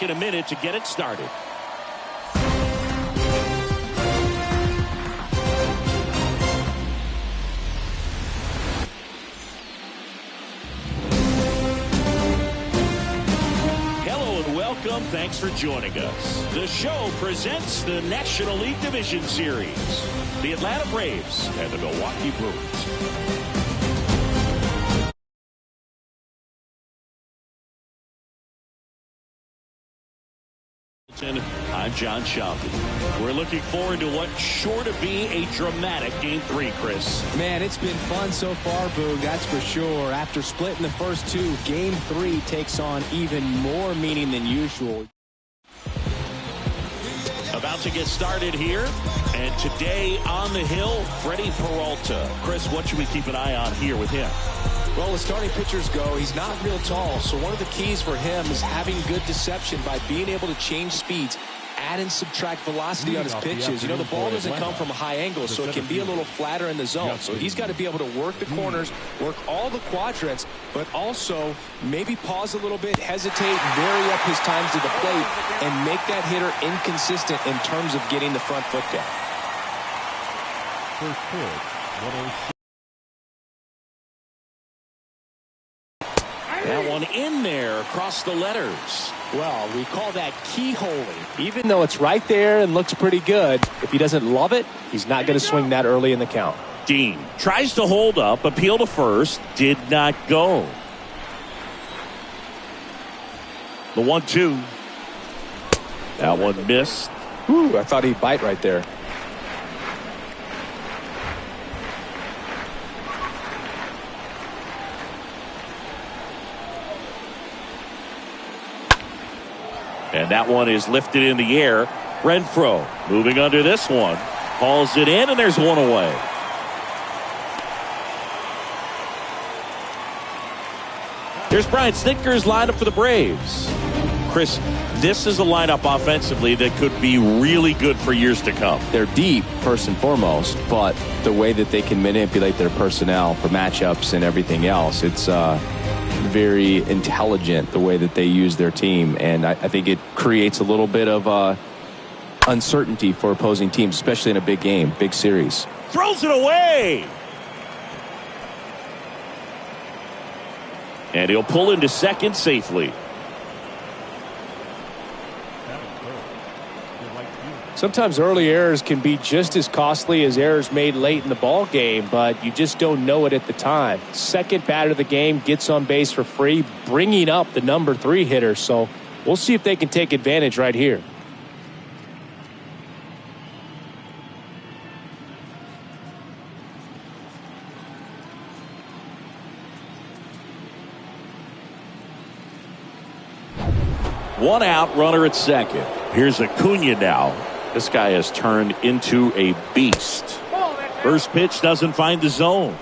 taking a minute to get it started. Welcome. Thanks for joining us. The show presents the National League Division Series. The Atlanta Braves and the Milwaukee Brewers. I'm John Shelby. We're looking forward to what's sure to be a dramatic Game 3, Chris. Man, it's been fun so far, Boog, that's for sure. After splitting the first two, Game 3 takes on even more meaning than usual. About to get started here, and today on the hill, Freddie Peralta. Chris, what should we keep an eye on here with him? Well, as starting pitchers go, he's not real tall, so one of the keys for him is having good deception by being able to change speeds, add and subtract velocity on his pitches. You know, the ball doesn't come from a high angle, so it can be a little flatter in the zone. So he's got to be able to work the corners, work all the quadrants, but also maybe pause a little bit, hesitate, vary up his times to the plate, and make that hitter inconsistent in terms of getting the front foot down. First pitch, 106. That one in there across the letters. Well, we call that keyholing. Even though it's right there and looks pretty good, if he doesn't love it, he's not going to swing that early in the count. Dean tries to hold up, appeal to first, did not go. The 1-2. That one missed. Whew, I thought he'd bite right there. And that one is lifted in the air. Renfroe moving under this one. Hauls it in, and there's one away. Here's Brian Snitker's lineup for the Braves. Chris, this is a lineup offensively that could be really good for years to come. They're deep, first and foremost, but the way that they can manipulate their personnel for matchups and everything else, it's very intelligent the way that they use their team, and I think it creates a little bit of uncertainty for opposing teams, especially in a big game, big series. Throws it away, and he'll pull into second safely. Sometimes early errors can be just as costly as errors made late in the ball game, but you just don't know it at the time. Second batter of the game gets on base for free, bringing up the number 3 hitter. So we'll see if they can take advantage right here. One out, runner at second. Here's Acuna now. This guy has turned into a beast. First pitch doesn't find the zone.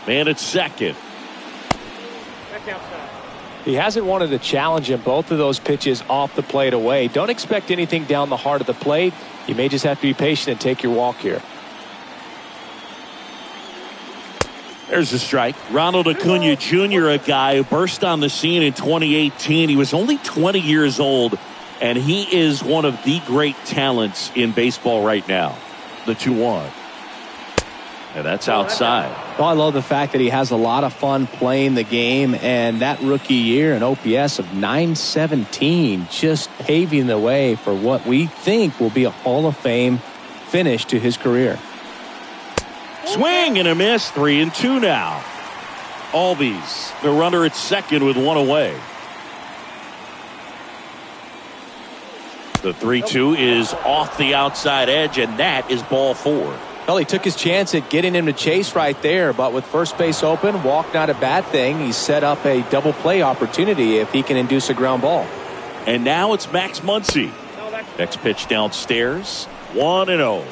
Man at second. He hasn't wanted to challenge him. Both of those pitches off the plate away. Don't expect anything down the heart of the plate. You may just have to be patient and take your walk here. There's a strike. Ronald Acuna Jr., a guy who burst on the scene in 2018. He was only 20 years old, and he is one of the great talents in baseball right now. The 2-1. And that's outside. Well, I love the fact that he has a lot of fun playing the game, and that rookie year, an OPS of 917, just paving the way for what we think will be a Hall of Fame finish to his career. Swing and a miss. 3-2 now. Albies, the runner at second with one away. The 3-2 is off the outside edge, and that is ball 4. Well, he took his chance at getting him to chase right there, but with first base open, walk not a bad thing. He set up a double play opportunity if he can induce a ground ball. And now it's Max Muncy. Next pitch downstairs. 1-0.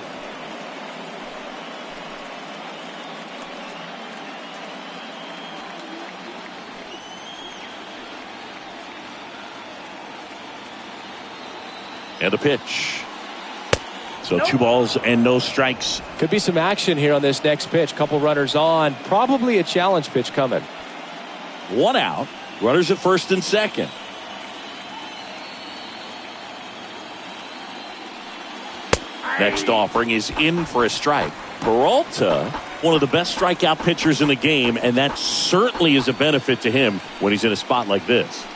And the pitch. So 2 balls and no strikes. Could be some action here on this next pitch. Couple runners on. Probably a challenge pitch coming. 1 out. Runners at first and second. Next offering is in for a strike. Peralta, one of the best strikeout pitchers in the game, and that certainly is a benefit to him when he's in a spot like this.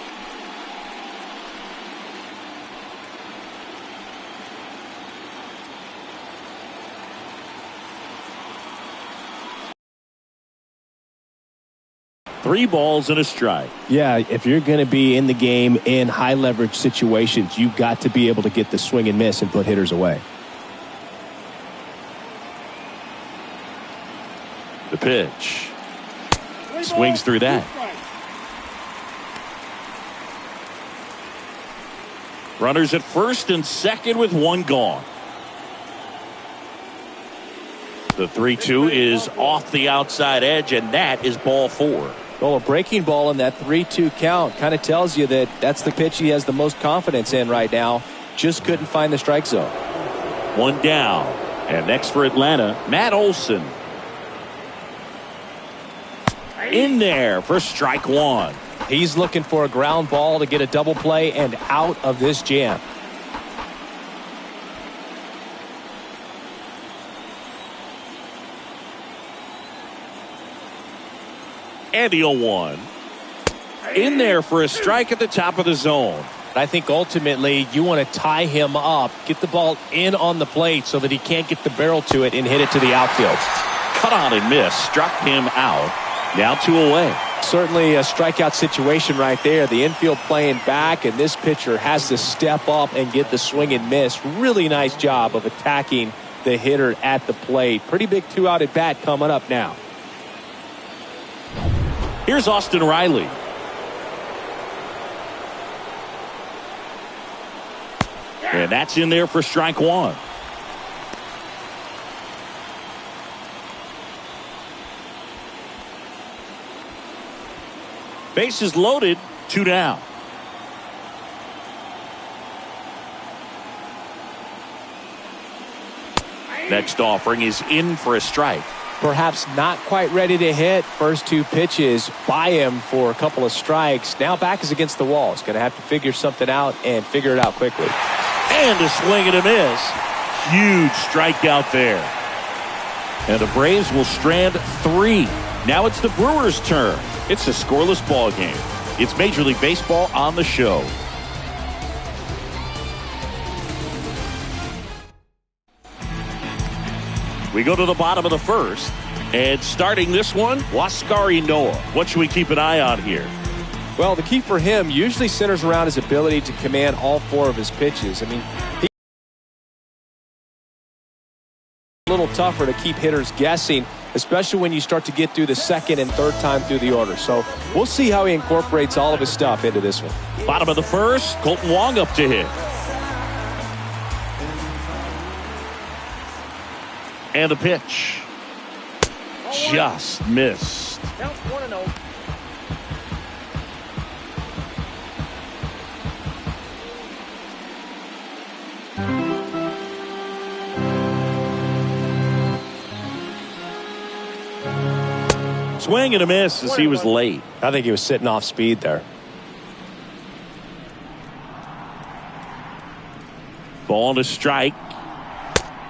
Three balls and a strike. Yeah, if you're going to be in the game in high leverage situations, you've got to be able to get the swing and miss and put hitters away. The pitch. Swings through that. Runners at first and second with 1 gone. The 3-2 is off the outside edge, and that is ball 4. Well, a breaking ball in that 3-2 count kind of tells you that that's the pitch he has the most confidence in right now. Just couldn't find the strike zone. 1 down. And next for Atlanta, Matt Olson. In there for strike 1. He's looking for a ground ball to get a double play and out of this jam. And the 0-1. In there for a strike at the top of the zone. I think ultimately you want to tie him up, get the ball in on the plate so that he can't get the barrel to it and hit it to the outfield. Cut on and miss. Struck him out. Now 2 away. Certainly a strikeout situation right there. The infield playing back, and this pitcher has to step up and get the swing and miss. Really nice job of attacking the hitter at the plate. Pretty big 2-out at bat coming up now. Here's Austin Riley. And that's in there for strike 1. Bases loaded, 2 down. Next offering is in for a strike. Perhaps not quite ready to hit. First 2 pitches by him for a couple of strikes. Now back is against the wall. He's going to have to figure something out and figure it out quickly. And a swing and a miss. Huge strikeout there. And the Braves will strand 3. Now it's the Brewers' turn. It's a scoreless ball game. It's Major League Baseball on the show. We go to the bottom of the first. And starting this one, Huascar Ynoa. What should we keep an eye on here? Well, the key for him usually centers around his ability to command all 4 of his pitches. I mean, he's a little tougher to keep hitters guessing, especially when you start to get through the second and third time through the order. So we'll see how he incorporates all of his stuff into this one. Bottom of the first, Colton Wong up to hit. And the pitch. Just missed. Count 1-0. Swing and a miss as he was late. I think he was sitting off speed there. Ball to strike.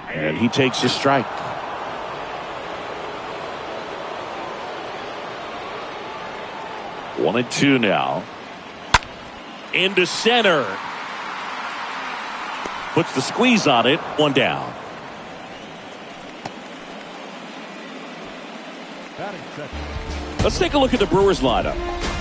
And he takes a strike. One and 2 now. Into center. Puts the squeeze on it. 1 down. Let's take a look at the Brewers lineup.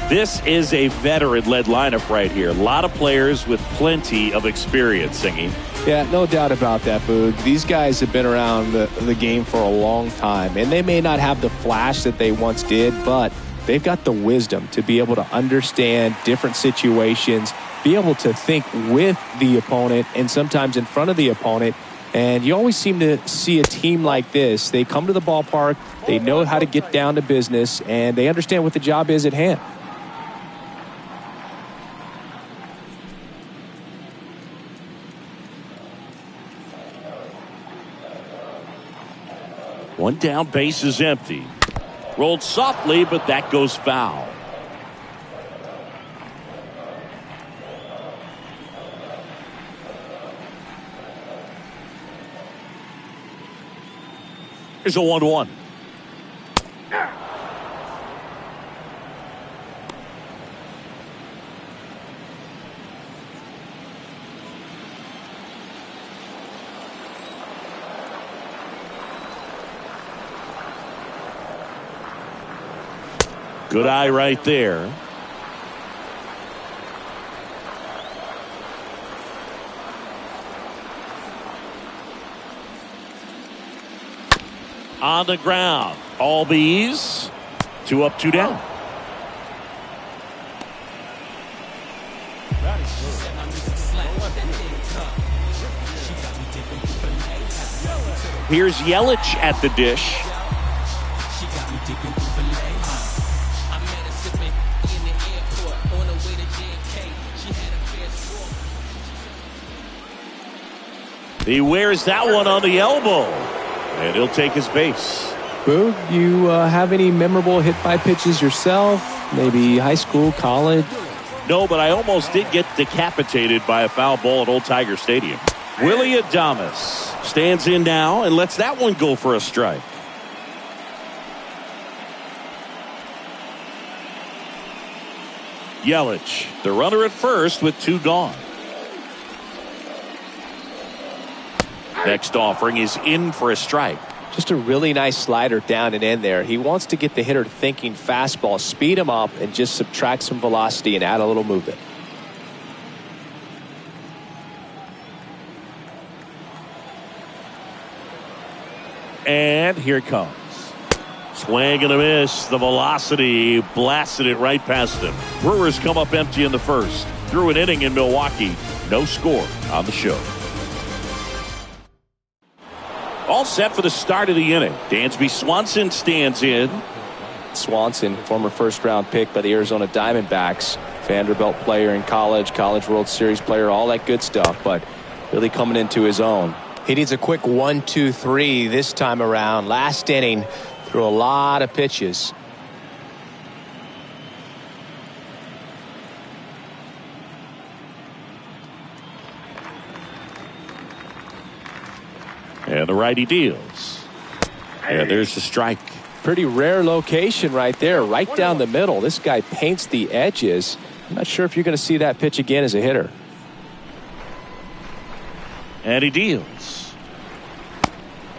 This is a veteran-led lineup right here. A lot of players with plenty of experience, Singing. Yeah, no doubt about that, Boog. These guys have been around the game for a long time, and they may not have the flash that they once did, but they've got the wisdom to be able to understand different situations, be able to think with the opponent and sometimes in front of the opponent. And you always seem to see a team like this. They come to the ballpark, they know how to get down to business, and they understand what the job is at hand. One down, base is empty. Rolled softly, but that goes foul. Here's a 1-1. Good eye right there. On the ground. All bees. 2 up, 2 down. Here's Yelich at the dish. He wears that one on the elbow. And he'll take his base. Boog, you have any memorable hit by pitches yourself? Maybe high school, college? No, but I almost did get decapitated by a foul ball at Old Tiger Stadium. Willie Adames stands in now and lets that one go for a strike. Yelich, the runner at first with 2 gone. Next offering is in for a strike. Just a really nice slider down and in there. He wants to get the hitter thinking fastball, speed him up, and just subtract some velocity and add a little movement. And here it comes. Swing and a miss. The velocity blasted it right past him. Brewers come up empty in the first. Through an inning in Milwaukee. No score on the show. All set for the start of the inning. Dansby Swanson stands in. Swanson, former first-round pick by the Arizona Diamondbacks. Vanderbilt player in college, College World Series player, all that good stuff, but really coming into his own. He needs a quick 1-2-3 this time around. Last inning, threw a lot of pitches. And the righty deals. And there's the strike. Pretty rare location right there, right down the middle. This guy paints the edges. I'm not sure if you're going to see that pitch again as a hitter. And he deals.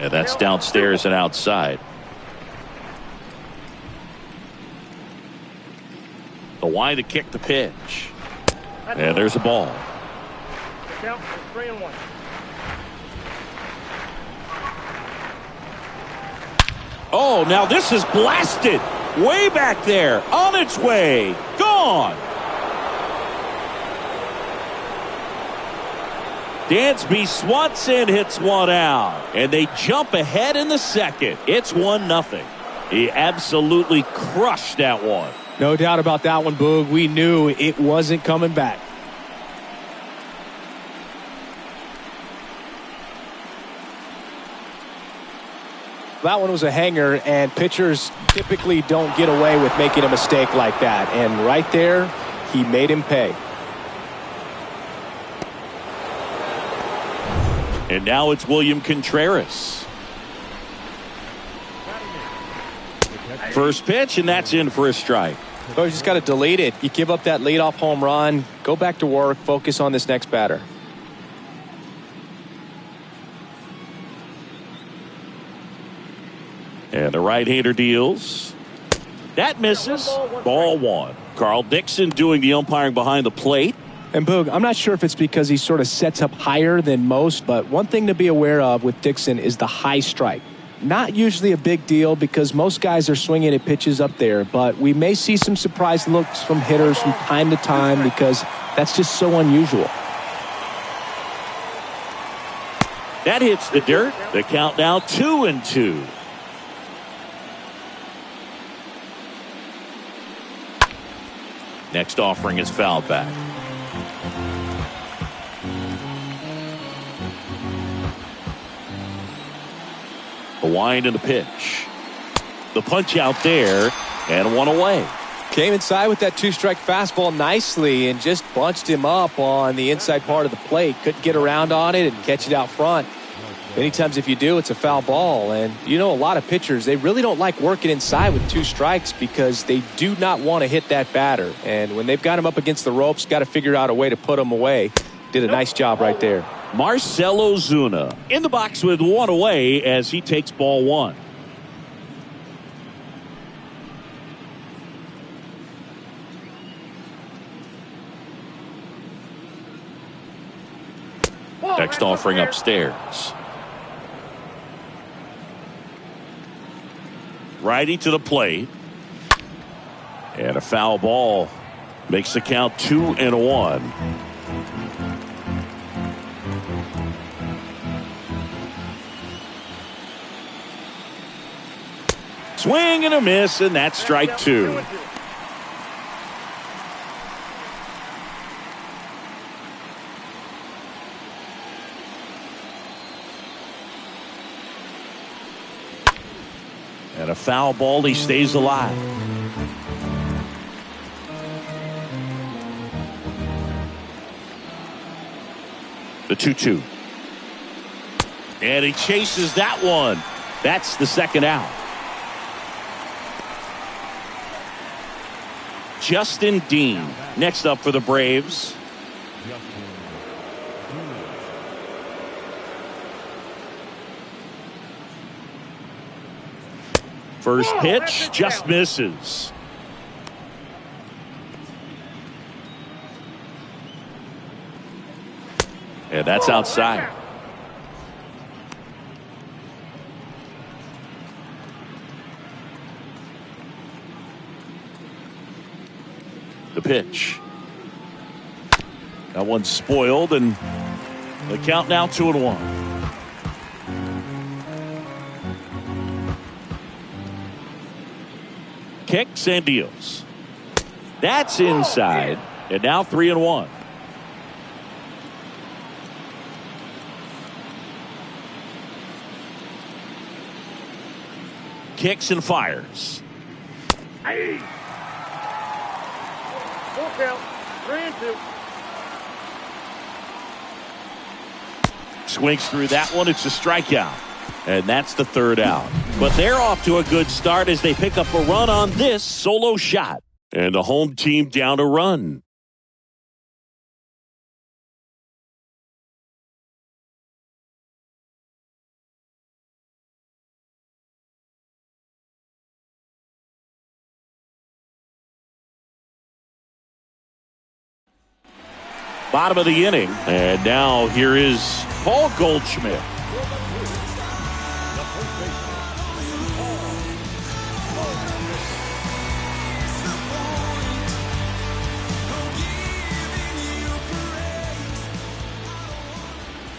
And that's downstairs and outside. The wide to kick the pitch. And there's a ball. Count 3-1. Oh, now this is blasted. Way back there. On its way. Gone. Dansby Swanson hits one out. And they jump ahead in the second. It's 1-0. He absolutely crushed that one. No doubt about that one, Boog. We knew it wasn't coming back. That one was a hanger, and pitchers typically don't get away with making a mistake like that. And right there, he made him pay. And now it's William Contreras. First pitch, and that's in for a strike. Oh, you just got to delete it. You give up that leadoff home run, go back to work, focus on this next batter. And the right-hander deals. That misses. Ball 1. Carl Dixon doing the umpiring behind the plate. And Boog, I'm not sure if it's because he sort of sets up higher than most, but one thing to be aware of with Dixon is the high strike. Not usually a big deal because most guys are swinging at pitches up there, but we may see some surprise looks from hitters from time to time because that's just so unusual. That hits the dirt. The count now 2-2. Next offering is fouled back. The wind and the pitch. The punch out there, and one away. Came inside with that two-strike fastball nicely and just bunched him up on the inside part of the plate. Couldn't get around on it and catch it out front. Many times if you do, it's a foul ball. And you know, a lot of pitchers, they really don't like working inside with two strikes because they do not want to hit that batter. And when they've got him up against the ropes, got to figure out a way to put him away. Did a nice job right there. Marcell Ozuna in the box with one away as he takes ball one. Next offering upstairs. Righty to the plate. And a foul ball makes the count 2-1. Swing and a miss, and that's strike two. And a foul ball, he stays alive. The 2-2. And he chases that one. That's the second out. Justin Dean next up for the Braves. First pitch just misses. And that's outside. The pitch. That one's spoiled, and the count now 2-1. Kicks and deals. That's inside, and now 3-1. Kicks and fires. Hey. Full count, 3-2. Swings through that one. It's a strikeout. And that's the third out. But they're off to a good start as they pick up a run on this solo shot. And the home team down a run. Bottom of the inning. And now here is Paul Goldschmidt.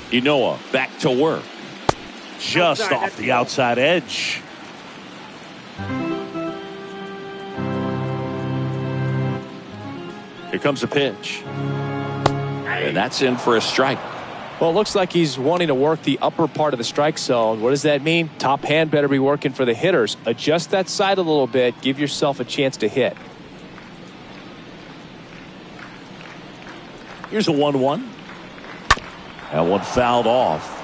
Inoa back to work. Just off the outside edge. Here comes a pitch. And that's in for a strike. Well, it looks like he's wanting to work the upper part of the strike zone. What does that mean? Top hand better be working for the hitters. Adjust that side a little bit. Give yourself a chance to hit. Here's a 1-1. That one fouled off.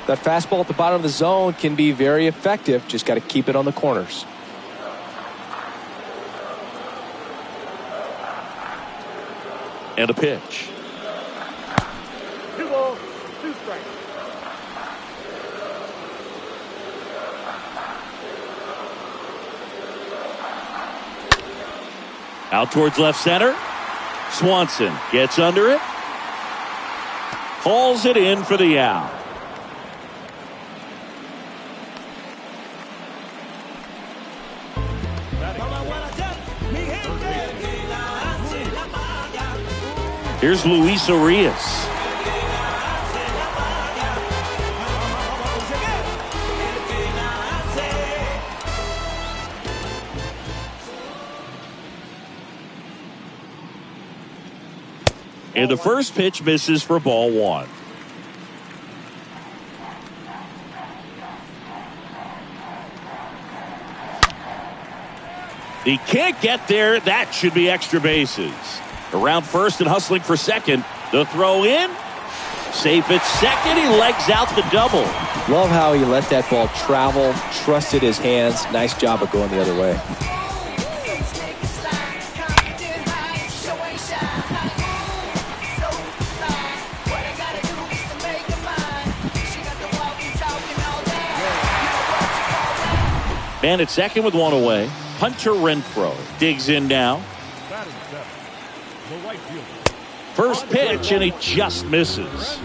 That fastball at the bottom of the zone can be very effective. Just got to keep it on the corners. And a pitch. 2 balls, 2 strikes. Out towards left center. Swanson gets under it. Hauls it in for the out. Here's Luis Arias. And the first pitch misses for ball one. He can't get there. That should be extra bases. Around first and hustling for second. The throw in. Safe at second. He legs out the double. Love how he let that ball travel, trusted his hands. Nice job of going the other way. Man at second with one away. Hunter Renfroe digs in now. First pitch, and he just misses.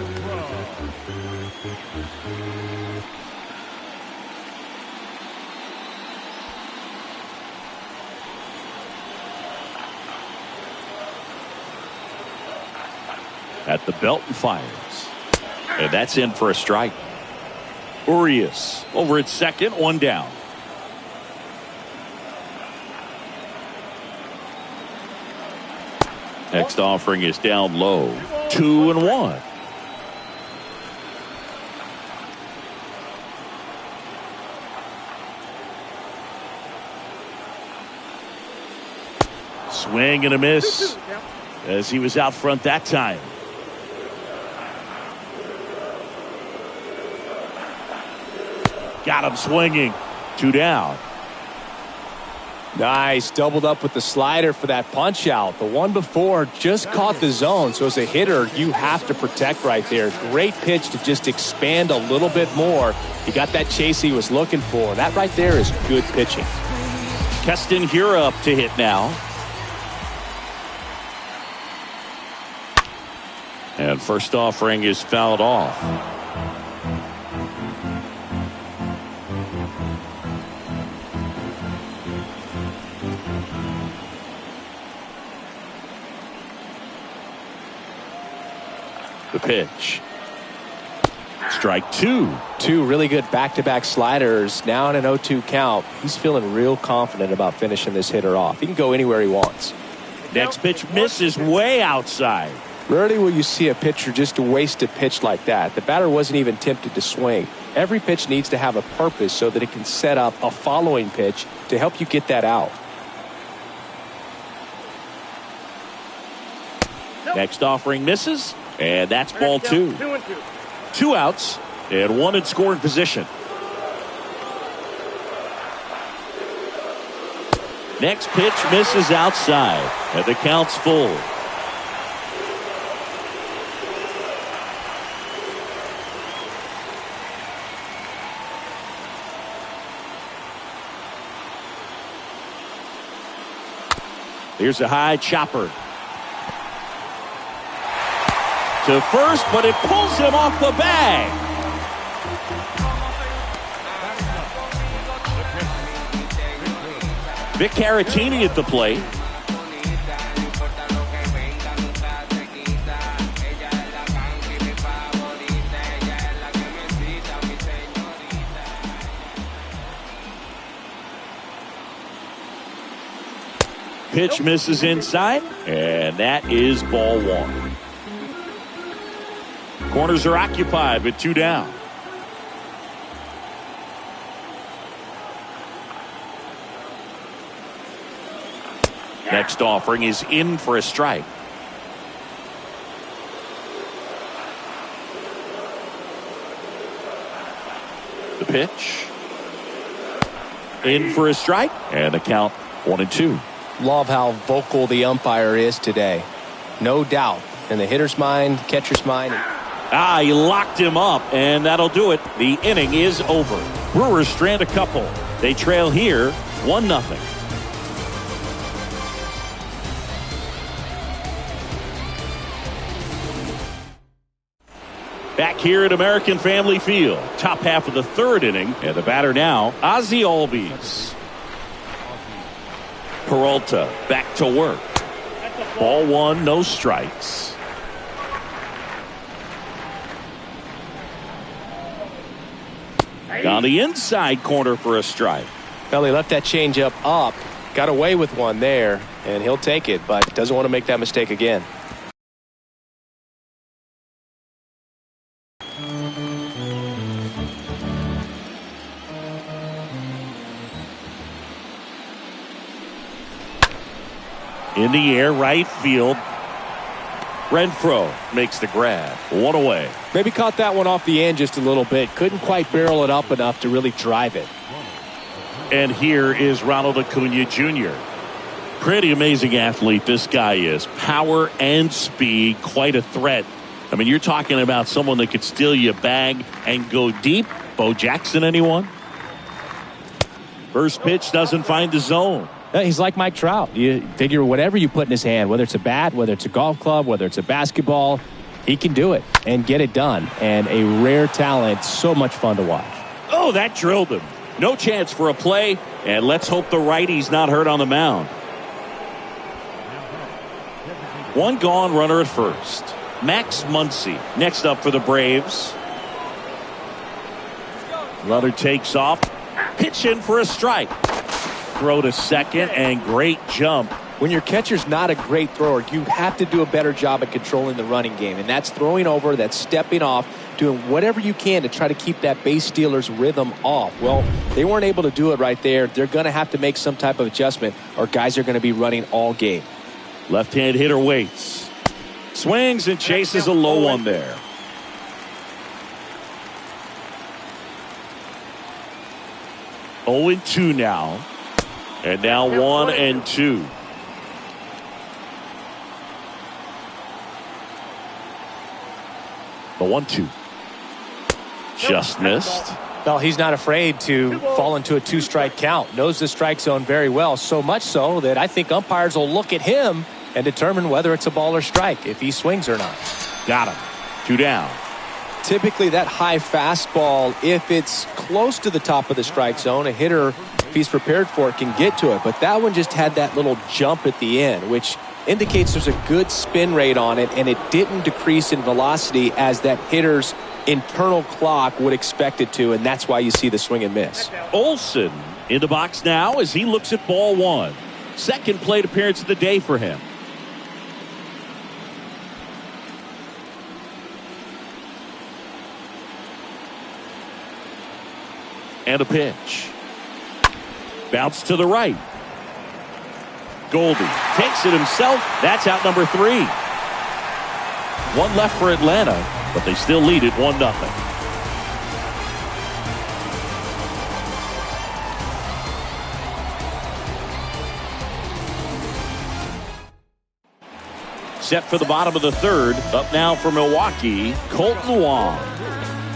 At the belt and fires. And that's in for a strike. Urias over at second, one down. Next offering is down low. 2-1. Swing and a miss as he was out front that time. Got him swinging. 2 down. Nice, doubled up with the slider for that punch out. The one before just caught the zone, so as a hitter, you have to protect right there. Great pitch to just expand a little bit more. He got that chase he was looking for. That right there is good pitching. Keston Hiura up to hit now. And first offering is fouled off. The pitch. Strike two. Two really good back-to-back sliders. Now in an 0-2 count. He's feeling real confident about finishing this hitter off. He can go anywhere he wants. Next pitch misses way outside. Rarely will you see a pitcher just waste a pitch like that. The batter wasn't even tempted to swing. Every pitch needs to have a purpose so that it can set up a following pitch to help you get that out. Next offering misses. And that's ball two. 2-2. 2 outs and 1 in scoring position. Next pitch misses outside, and the count's full. Here's a high chopper. To first, but it pulls him off the bag. Vic Caratini at the plate. Pitch misses inside, and that is ball 1. Corners are occupied with 2 down. Next offering is in for a strike. The pitch. In for a strike, and the count 1-2. Love how vocal the umpire is today. No doubt. In the hitter's mind, catcher's mind. He locked him up, and that'll do it. The inning is over. Brewers strand a couple. They trail here 1-0. Back here at American Family Field. Top half of the 3rd inning, and the batter now, Ozzie Albies. Peralta back to work. Ball 1, no strikes. On the inside corner for a strike. Well, he left that changeup up, got away with one there, and he'll take it, but doesn't want to make that mistake again. In the air, right field. Renfroe makes the grab. One away. Maybe caught that one off the end just a little bit. Couldn't quite barrel it up enough to really drive it. And here is Ronald Acuna Jr. Pretty amazing athlete this guy is. Power and speed, quite a threat. I mean, you're talking about someone that could steal you a bag and go deep. Bo Jackson, anyone? First pitch doesn't find the zone. He's like Mike Trout. You figure whatever you put in his hand, whether it's a bat, whether it's a golf club, whether it's a basketball, he can do it and get it done. And a rare talent, so much fun to watch. Oh, that drilled him. No chance for a play, and let's hope the righty's not hurt on the mound. One gone, runner at first. Max Muncy next up for the Braves. Runner takes off. Pitch in for a strike. Throw to second, and great jump. When your catcher's not a great thrower, you have to do a better job at controlling the running game. And that's throwing over, that's stepping off, doing whatever you can to try to keep that base stealer's rhythm off. Well, they weren't able to do it right there. They're going to have to make some type of adjustment, or guys are going to be running all game. Left-hand hitter waits. Swings and chases a low one there. Oh and 2 now. And now 1 and 2. The 1-2. Just missed. Well, he's not afraid to fall into a 2-strike count. Knows the strike zone very well, so much so that I think umpires will look at him and determine whether it's a ball or strike, if he swings or not. Got him. 2 down. Typically that high fastball, if it's close to the top of the strike zone, a hitter, if he's prepared for it, can get to it. But that one just had that little jump at the end, which indicates there's a good spin rate on it, and it didn't decrease in velocity as that hitter's internal clock would expect it to, and that's why you see the swing and miss. Olsen in the box now as he looks at ball 1. Second plate appearance of the day for him. And a pitch. Bounce to the right. Goldie takes it himself. That's out number 3. One left for Atlanta, but they still lead it 1-0. Set for the bottom of the 3rd. Up now for Milwaukee, Colton Wong.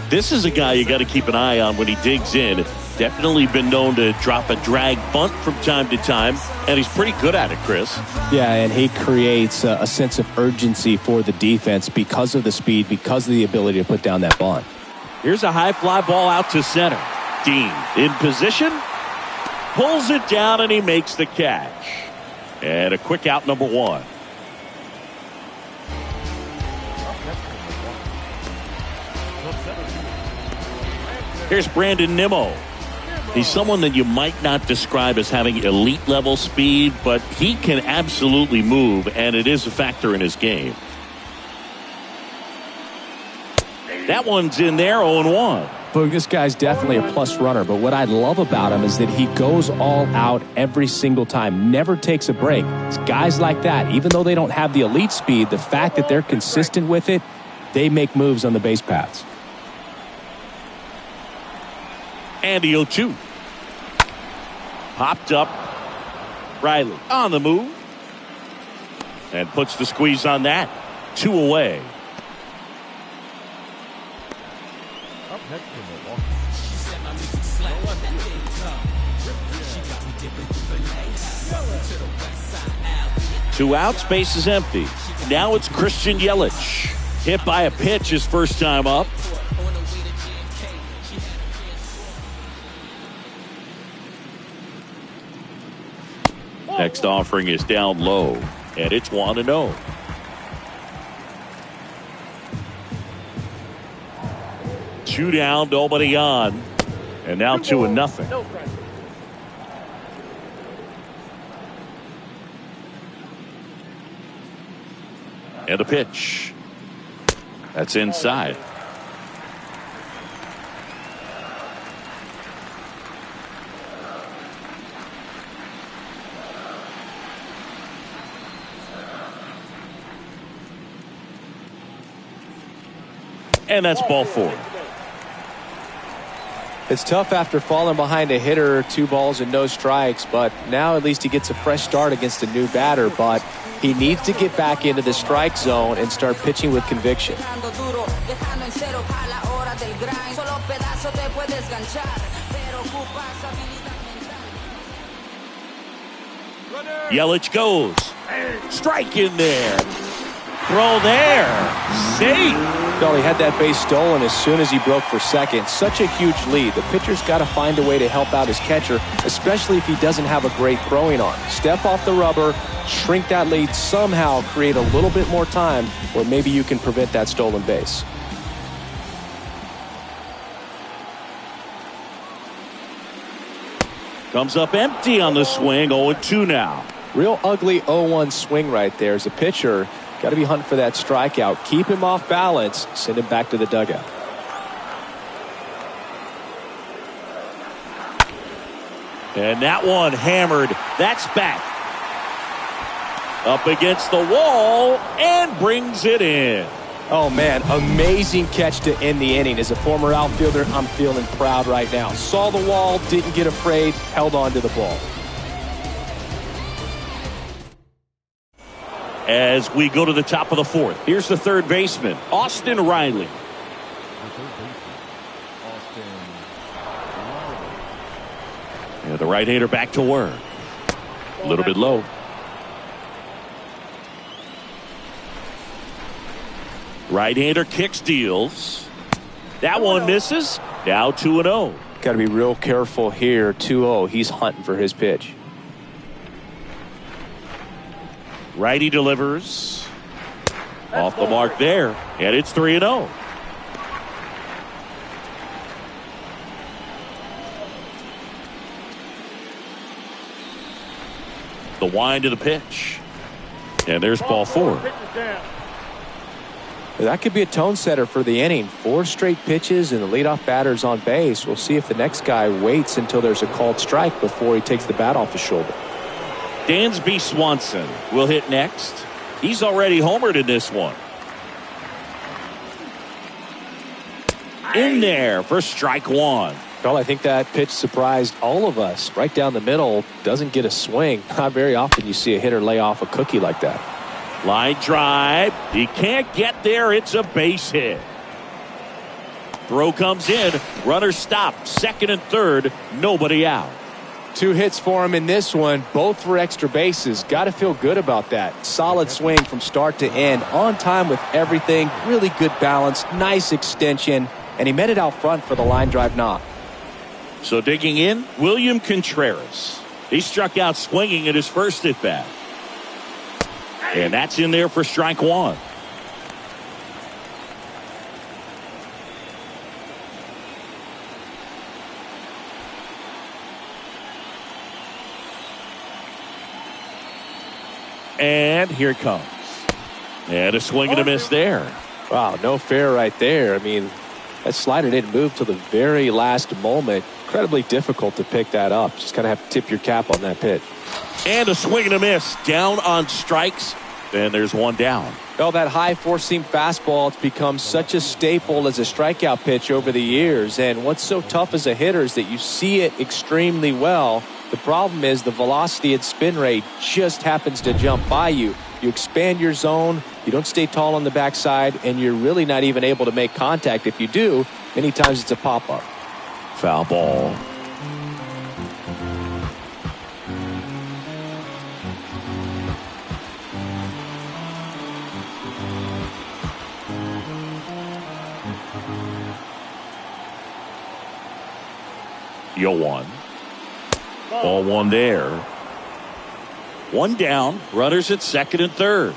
This is a guy you got to keep an eye on when he digs in. Definitely been known to drop a drag bunt from time to time, and he's pretty good at it, Chris. Yeah, and he creates a sense of urgency for the defense because of the speed, because of the ability to put down that bunt. Here's a high fly ball out to center. Dean in position, pulls it down, and he makes the catch. And a quick out, number 1. Here's Brandon Nimmo. He's someone that you might not describe as having elite level speed, but he can absolutely move, and it is a factor in his game. That one's in there, 0-1. But this guy's definitely a plus runner, but what I love about him is that he goes all out every single time, never takes a break. It's guys like that, even though they don't have the elite speed, the fact that they're consistent with it, they make moves on the base paths. And the 0-2. Popped up. Riley on the move. And puts the squeeze on that. 2 away. Up next to Milwaukee. 2 outs, base is empty. Now it's Christian Yelich. Hit by a pitch his first time up. Next offering is down low, and it's 1-0. Two down, nobody on, and now 2-0. And a pitch. That's inside. And that's ball 4. It's tough after falling behind a hitter, 2 balls and no strikes, but now at least he gets a fresh start against a new batter, but he needs to get back into the strike zone and start pitching with conviction. Yelich goes. Strike in there. Throw there. Safe. Well, he had that base stolen as soon as he broke for second. Such a huge lead. The pitcher's got to find a way to help out his catcher, especially if he doesn't have a great throwing arm. Step off the rubber, shrink that lead, somehow create a little bit more time where maybe you can prevent that stolen base. Comes up empty on the swing. 0-2 now. Real ugly 0-1 swing right there. As a pitcher, got to be hunting for that strikeout. Keep him off balance. Send him back to the dugout. And that one hammered. That's back. Up against the wall and brings it in. Oh, man, amazing catch to end the inning. As a former outfielder, I'm feeling proud right now. Saw the wall, didn't get afraid, held on to the ball. As we go to the top of the 4th, here's the third baseman, Austin Riley. Yeah, the right-hander back to work. A little bit low. Right-hander kicks, deals. That one misses. Now 2-0. Got to be real careful here. 2-0. He's hunting for his pitch. Righty delivers. Off the mark there. And it's 3-0. The wind to the pitch. And there's ball 4. That could be a tone setter for the inning. 4 straight pitches and the leadoff batter's on base. We'll see if the next guy waits until there's a called strike before he takes the bat off his shoulder. Dansby Swanson will hit next. He's already homered in this one. In there for strike 1. Well, I think that pitch surprised all of us. Right down the middle, doesn't get a swing. Not very often you see a hitter lay off a cookie like that. Line drive. He can't get there. It's a base hit. Throw comes in. Runner stopped. Second and third. Nobody out. 2 hits for him in this one, both for extra bases. Got to feel good about that. Solid swing from start to end. On time with everything. Really good balance. Nice extension. And he met it out front for the line drive knock. So digging in, William Contreras. He struck out swinging at his first at bat. And that's in there for strike 1. And here it comes. And a swing and a miss there. Wow, no fair right there. I mean, that slider didn't move till the very last moment. Incredibly difficult to pick that up. Just kind of have to tip your cap on that pitch. And a swing and a miss. Down on strikes. And there's one down. Well, that high four-seam fastball, it's become such a staple as a strikeout pitch over the years. And what's so tough as a hitter is that you see it extremely well. The problem is the velocity and spin rate just happens to jump by you. You expand your zone, you don't stay tall on the backside, and you're really not even able to make contact. If you do, many times it's a pop-up. Foul ball. Yo one. Ball 1 there. 1 down. Runners at second and third.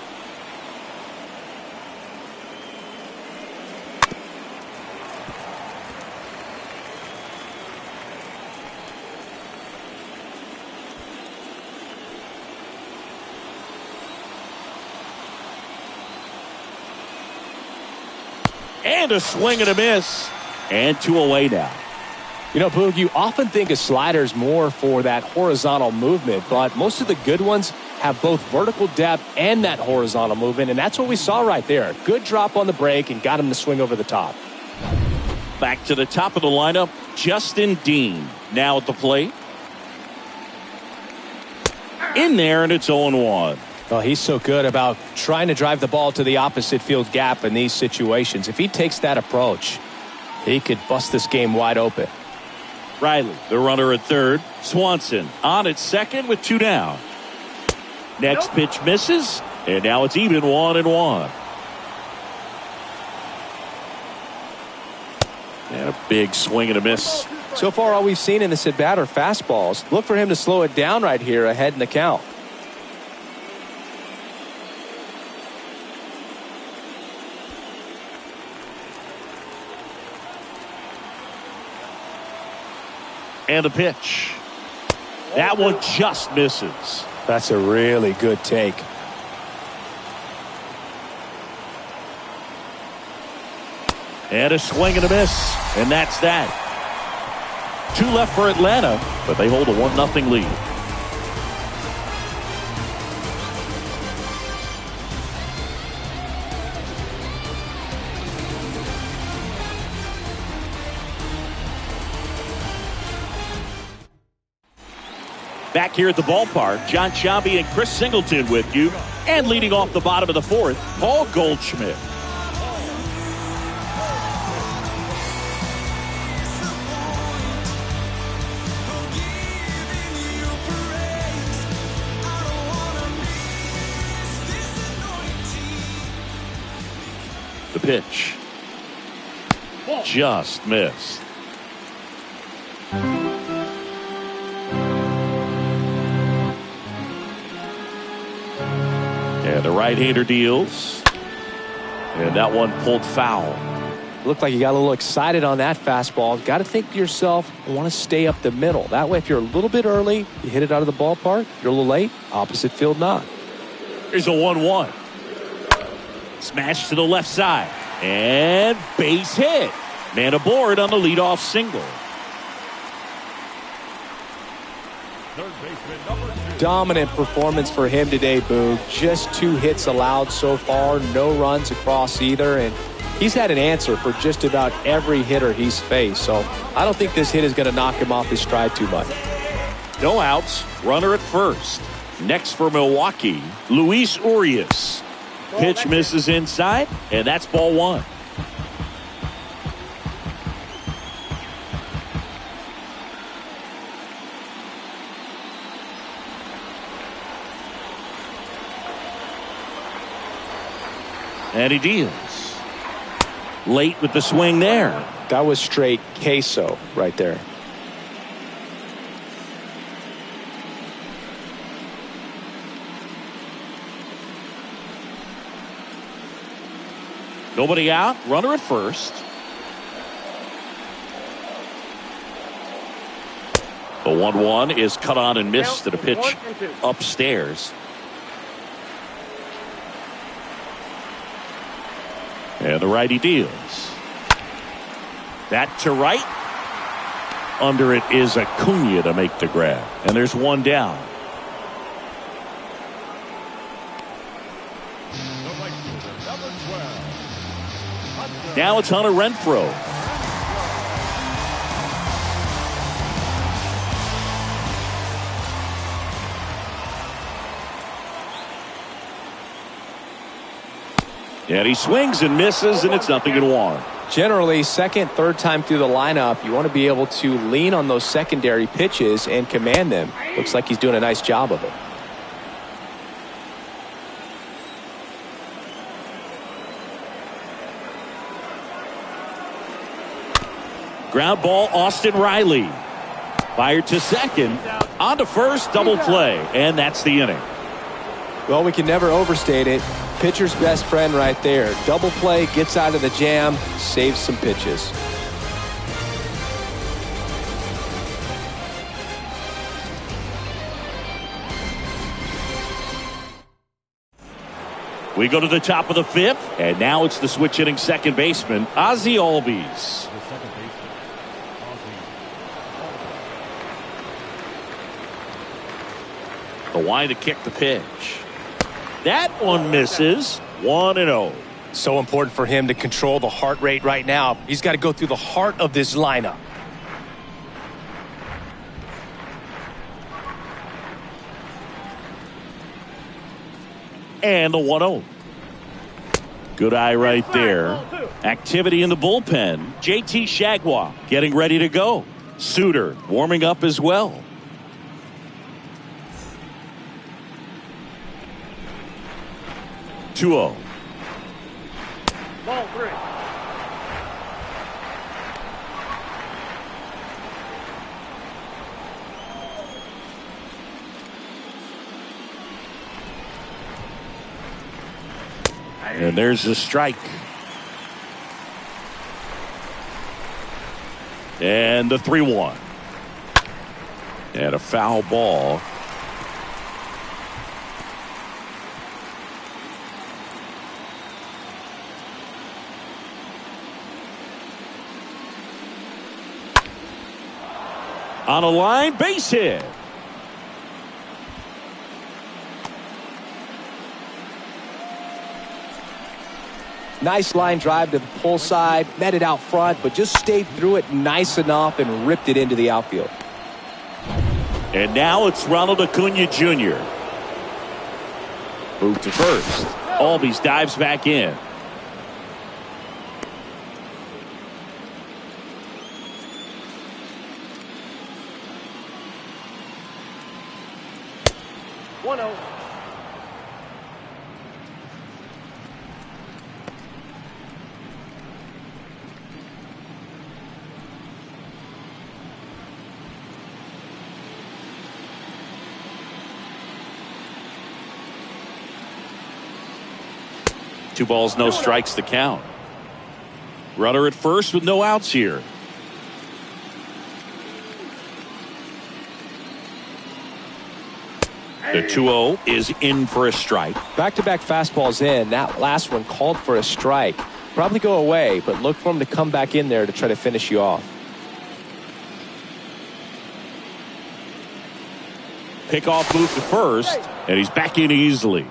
And a swing and a miss. And 2 away now. You know, Boog, you often think a slider's more for that horizontal movement, but most of the good ones have both vertical depth and that horizontal movement, and that's what we saw right there. Good drop on the break and got him to swing over the top. Back to the top of the lineup, Justin Dean now at the plate. In there, and it's 0-1. Well, he's so good about trying to drive the ball to the opposite field gap in these situations. If he takes that approach, he could bust this game wide open. Riley, the runner at third. Swanson on at second with 2 down. Next pitch misses, and now it's even 1-1. And a big swing and a miss. So far, all we've seen in this at-bat are fastballs. Look for him to slow it down right here ahead in the count. And a pitch. That one just misses. That's a really good take. And a swing and a miss. And that's that. 2 left for Atlanta, but they hold a 1-0 lead. Back here at the ballpark, John Sciambi and Chris Singleton with you. And leading off the bottom of the 4th, Paul Goldschmidt. The pitch. Just missed. And the right-hander deals. And that one pulled foul. Looked like you got a little excited on that fastball. Got to think to yourself, I want to stay up the middle. That way, if you're a little bit early, you hit it out of the ballpark. If you're a little late, opposite field not. Here's a 1-1. Smash to the left side. And base hit. Man aboard on the leadoff single. Third baseman, number 2. Dominant performance for him today, Boog. Just 2 hits allowed so far. No runs across either. And he's had an answer for just about every hitter he's faced. So I don't think this hit is going to knock him off his stride too much. No outs. Runner at first. Next for Milwaukee, Luis Urias. Pitch misses inside, and that's ball 1. And he deals. Late with the swing there. That was straight queso right there. Nobody out. Runner at first. The 1-1 is cut on and missed at a pitch upstairs. And the righty deals. That to right. Under it is Acuna to make the grab. And there's 1 down. Now it's Hunter Renfroe. And he swings and misses, and it's 0-1. Generally, second, third time through the lineup, you want to be able to lean on those secondary pitches and command them. Looks like he's doing a nice job of it. Ground ball, Austin Riley. Fired to second. On to first, double play. And that's the inning. Well, we can never overstate it. Pitcher's best friend right there. Double play, gets out of the jam, saves some pitches. We go to the top of the 5th, and now it's the switch hitting second baseman, Ozzie Albies. The line to kick the pitch. That one misses. 1-0. So important for him to control the heart rate right now. He's got to go through the heart of this lineup. And the 1-0. Good eye right there. Activity in the bullpen. JT Shagwa getting ready to go. Suter warming up as well. Ball 3. And there's the strike. And the 3-1. And a foul ball. On a line, base hit. Nice line drive to the pull side, met it out front, but just stayed through it nice enough and ripped it into the outfield. And now it's Ronald Acuna Jr. Move to first. Albies dives back in. Two balls, no strikes to count. Runner at first with no outs here. The 2-0 is in for a strike. Back-to-back fastballs in. That last one called for a strike. Probably go away, but look for him to come back in there to try to finish you off. Pickoff move to first, and he's back in easily.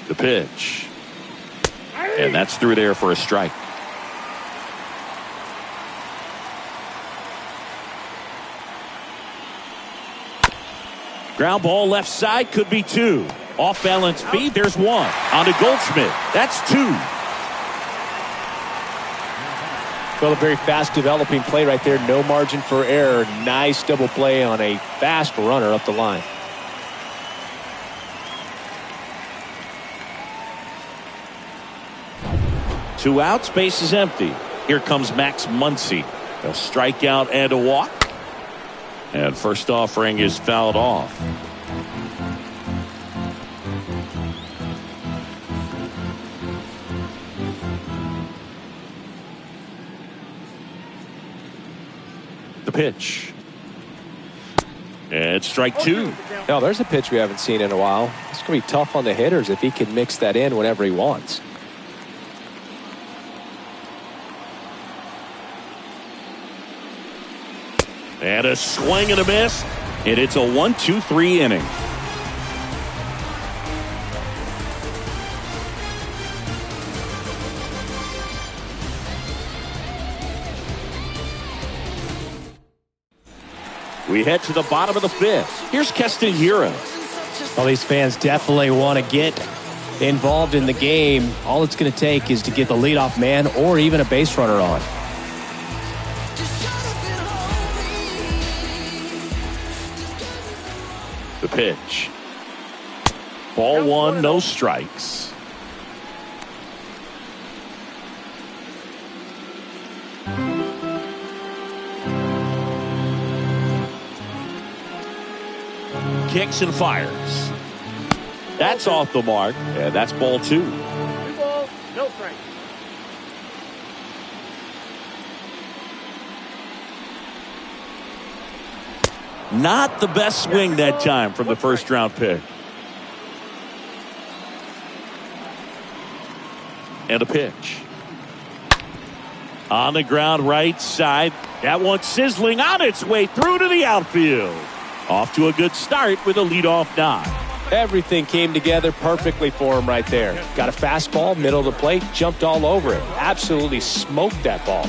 The pitch. And that's through there for a strike. Ground ball left side, could be two. Off balance feed, there's one. On to Goldschmidt. That's two. Well, a very fast developing play right there. No margin for error. Nice double play on a fast runner up the line. Two outs, base is empty. Here comes Max Muncy. A strikeout and a walk. And first offering is fouled off. The pitch. And strike two. Now there's a pitch we haven't seen in a while. It's going to be tough on the hitters if he can mix that in whenever he wants. And a swing and a miss. And it's a 1-2-3 inning. We head to the bottom of the fifth. Here's Keston Hiura. Well, these fans definitely want to get involved in the game. All it's going to take is to get the leadoff man or even a base runner on. The pitch. Ball one, no strikes. Kicks and fires. That's off the mark, and that's ball two. 2 balls, no strikes. Not the best swing that time from the first round pick. And a pitch. On the ground right side. That one sizzling on its way through to the outfield. Off to a good start with a leadoff knock. Everything came together perfectly for him right there. Got a fastball, middle of the plate, jumped all over it. Absolutely smoked that ball.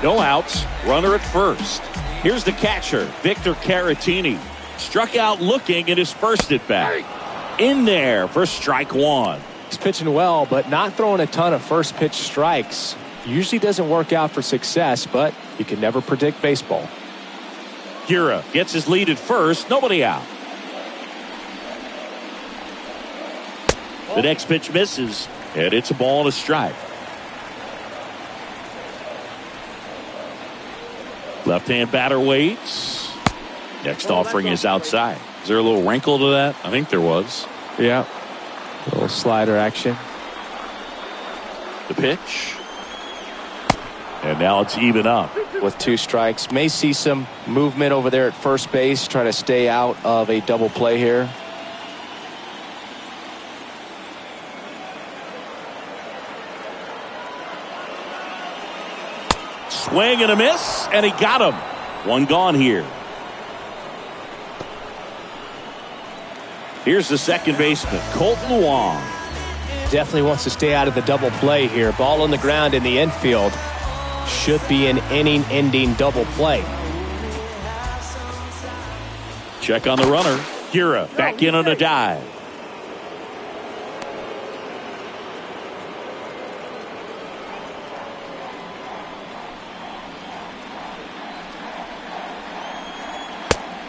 No outs, runner at first. Here's the catcher, Victor Caratini. Struck out looking at his first at bat. In there for strike one. He's pitching well, but not throwing a ton of first pitch strikes. Usually doesn't work out for success, but you can never predict baseball. Gira gets his lead at first, nobody out. The next pitch misses, and it's a ball and a strike. Left-hand batter waits. Next offering is outside. Is there a little wrinkle to that? I think there was. Yeah. A little slider action. The pitch. And now it's even up. With 2 strikes. May see some movement over there at first base. Try to stay out of a double play here. Swing and a miss, and he got him. One gone here. Here's the second baseman, Colton Wong. Definitely wants to stay out of the double play here. Ball on the ground in the infield. Should be an inning-ending double play. Check on the runner. Gira back in on a dive.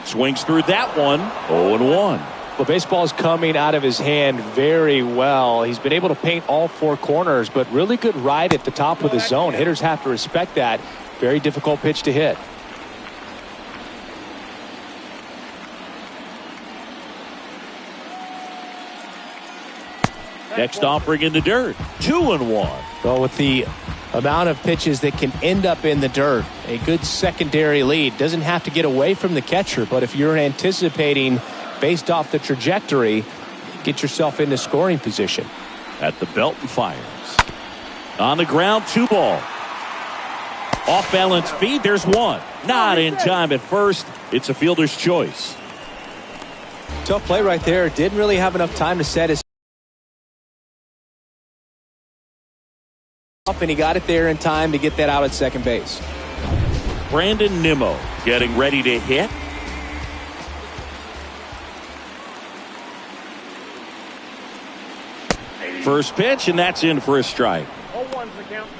Swings through that one. 0-1. Well, baseball is coming out of his hand very well. He's been able to paint all 4 corners, but really good ride at the top of the zone. Hitters have to respect that. Very difficult pitch to hit. Next offering in the dirt. 2-1. Well, with the amount of pitches that can end up in the dirt, a good secondary lead. Doesn't have to get away from the catcher, but if you're anticipating based off the trajectory, get yourself into scoring position. At the belt and fires. On the ground, 2 ball. Off balance feed, there's one. Not in time at first. It's a fielder's choice. Tough play right there. Didn't really have enough time to set his up, and he got it there in time to get that out at second base. Brandon Nimmo getting ready to hit. First pitch, and that's in for a strike. 0-1's the count.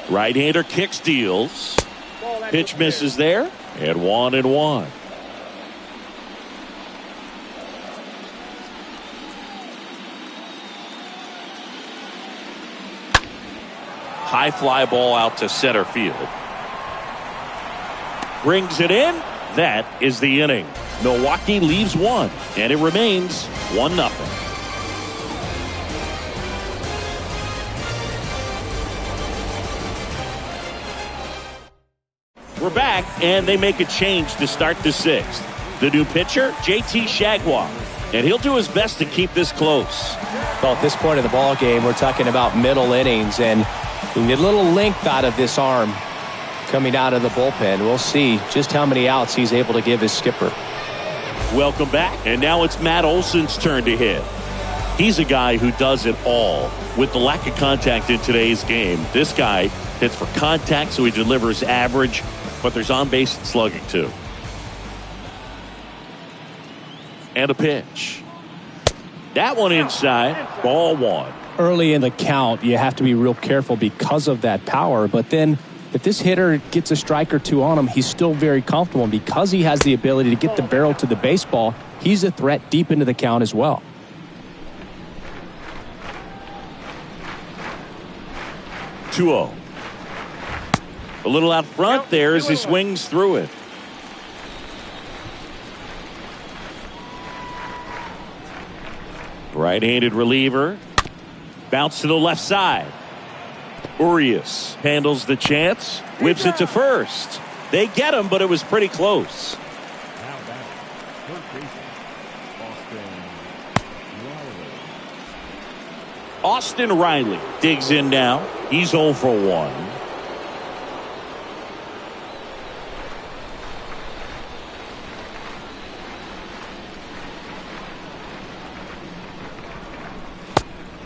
Right-hander kicks, deals. Pitch misses there, and 1-1. High fly ball out to center field. Brings it in. That is the inning. Milwaukee leaves 1, and it remains 1-0. We're back, and they make a change to start the 6th. The new pitcher, JT Shagwar, and he'll do his best to keep this close. Well, at this point in the ball game, we're talking about middle innings, and we need a little length out of this arm coming out of the bullpen. We'll see just how many outs he's able to give his skipper. Welcome back, and now it's Matt Olson's turn to hit. He's a guy who does it all. With the lack of contact in today's game, this guy hits for contact, so he delivers average, but there's on-base and slugging too. And a pitch. That one inside, ball 1. Early in the count, you have to be real careful because of that power, but then if this hitter gets a strike or 2 on him, he's still very comfortable, and because he has the ability to get the barrel to the baseball, he's a threat deep into the count as well. A little out front there as he swings through it. Right-handed reliever. Bounce to the left side. Urias handles the chance, whips it to first. They get him, but it was pretty close. Austin Riley digs in now. He's 0 for 1.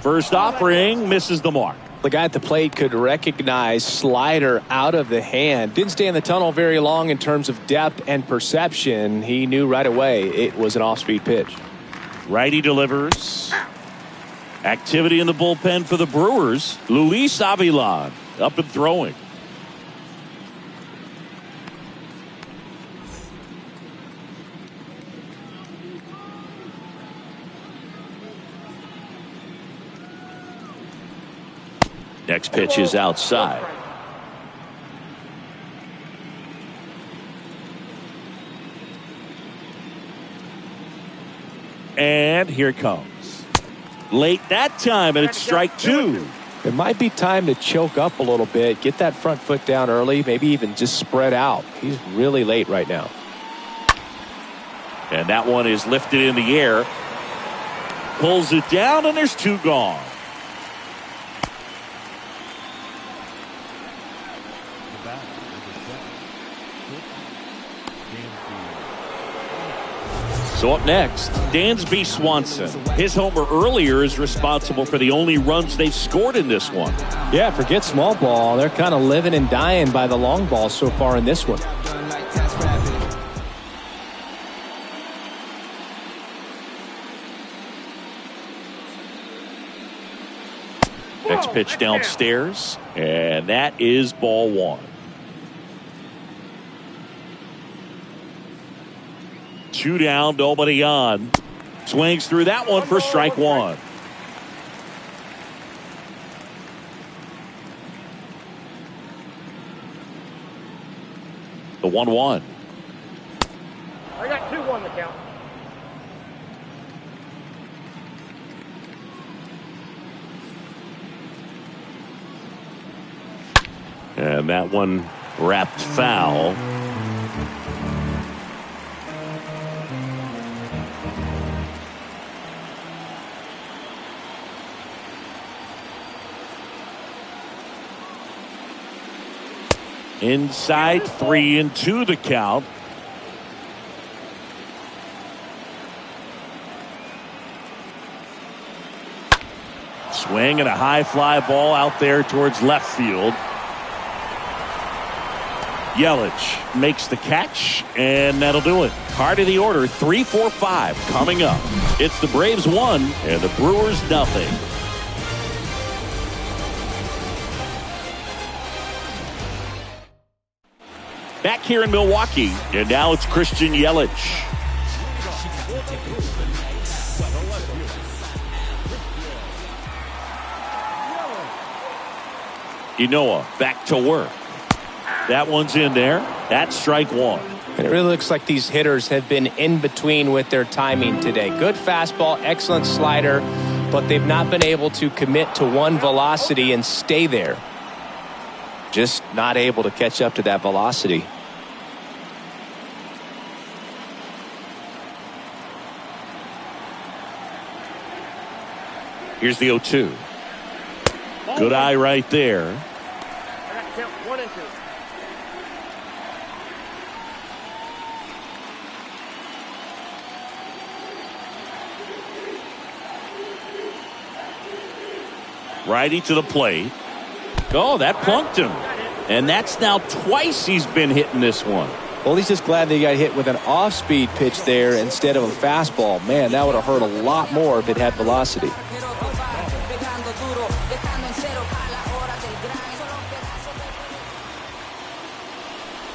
First offering misses the mark. The guy at the plate could recognize slider out of the hand. Didn't stay in the tunnel very long in terms of depth and perception. He knew right away it was an off-speed pitch. Righty delivers. Activity in the bullpen for the Brewers. Luis Avilan up and throwing. Next pitch is outside. And here it comes. Late that time, and it's strike 2. It might be time to choke up a little bit, get that front foot down early, maybe even just spread out. He's really late right now. And that one is lifted in the air. Pulls it down, and there's 2 gone. So up next, Dansby Swanson. His homer earlier is responsible for the only runs they've scored in this one. Yeah, forget small ball. They're kind of living and dying by the long ball so far in this one. Next pitch downstairs, and that is ball 1. 2 down, nobody on. Swings through that one for strike 1. The 1-1. I got 2-1 the count. And that one wrapped foul. Inside, 3-2 the count. Swing and a high fly ball out there towards left field. Yelich makes the catch, and that'll do it. Heart of the order, 3, 4, 5 coming up. It's the Braves 1 and the Brewers nothing. Back here in Milwaukee, and now it's Christian Yelich. Ynoa back to work. That one's in there. That's strike 1. And it really looks like these hitters have been in between with their timing today. Good fastball, excellent slider, but they've not been able to commit to one velocity and stay there. Just not able to catch up to that velocity. Here's the 0-2. Good eye right there. I got count 1 and 2. Righty to the plate. Oh, that plunked him. And that's now twice he's been hitting this one. Well, he's just glad that he got hit with an off-speed pitch there instead of a fastball. Man, that would have hurt a lot more if it had velocity.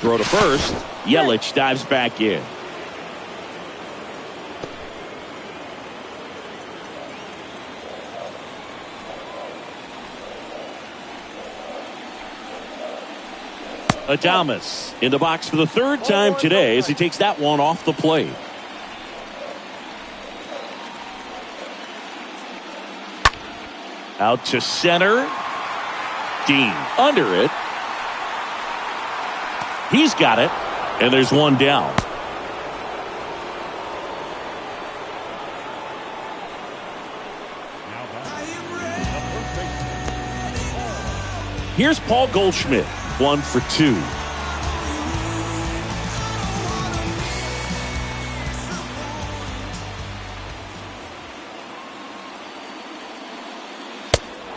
Throw to first. Yelich dives back in. Adames in the box for the 3rd time today as he takes that one off the plate. Out to center. 15. Under it. He's got it. And there's one down. Here's Paul Goldschmidt, 1 for 2.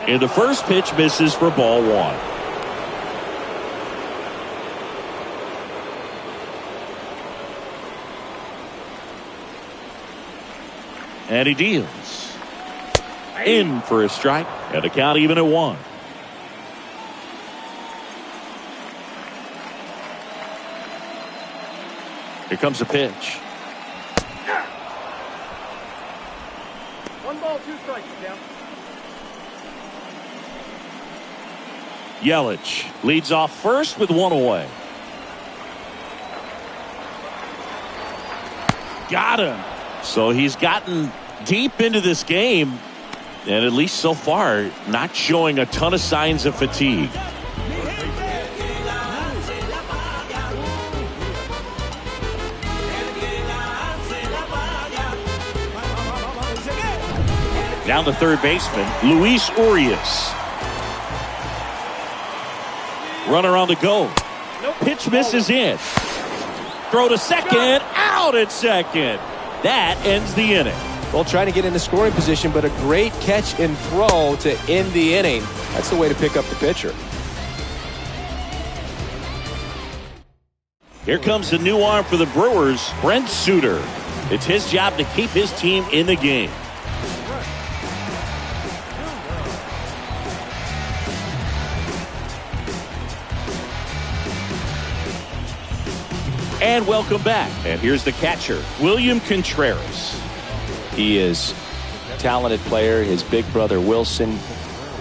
And the first pitch misses for ball 1. And he deals. In for a strike. And the count even at 1. Here comes a pitch. 1 ball, 2 strikes, count. Yelich leads off first with 1 away. Got him. So he's gotten deep into this game, and at least so far, not showing a ton of signs of fatigue. Now the third baseman, Luis Urias. Runner on the go. Pitch misses in. Throw to second. Out at second. That ends the inning. Well, trying to get into scoring position, but a great catch and throw to end the inning. That's the way to pick up the pitcher. Here comes the new arm for the Brewers, Brent Suter. It's his job to keep his team in the game. And welcome back. And here's the catcher, William Contreras. He is a talented player. His big brother Wilson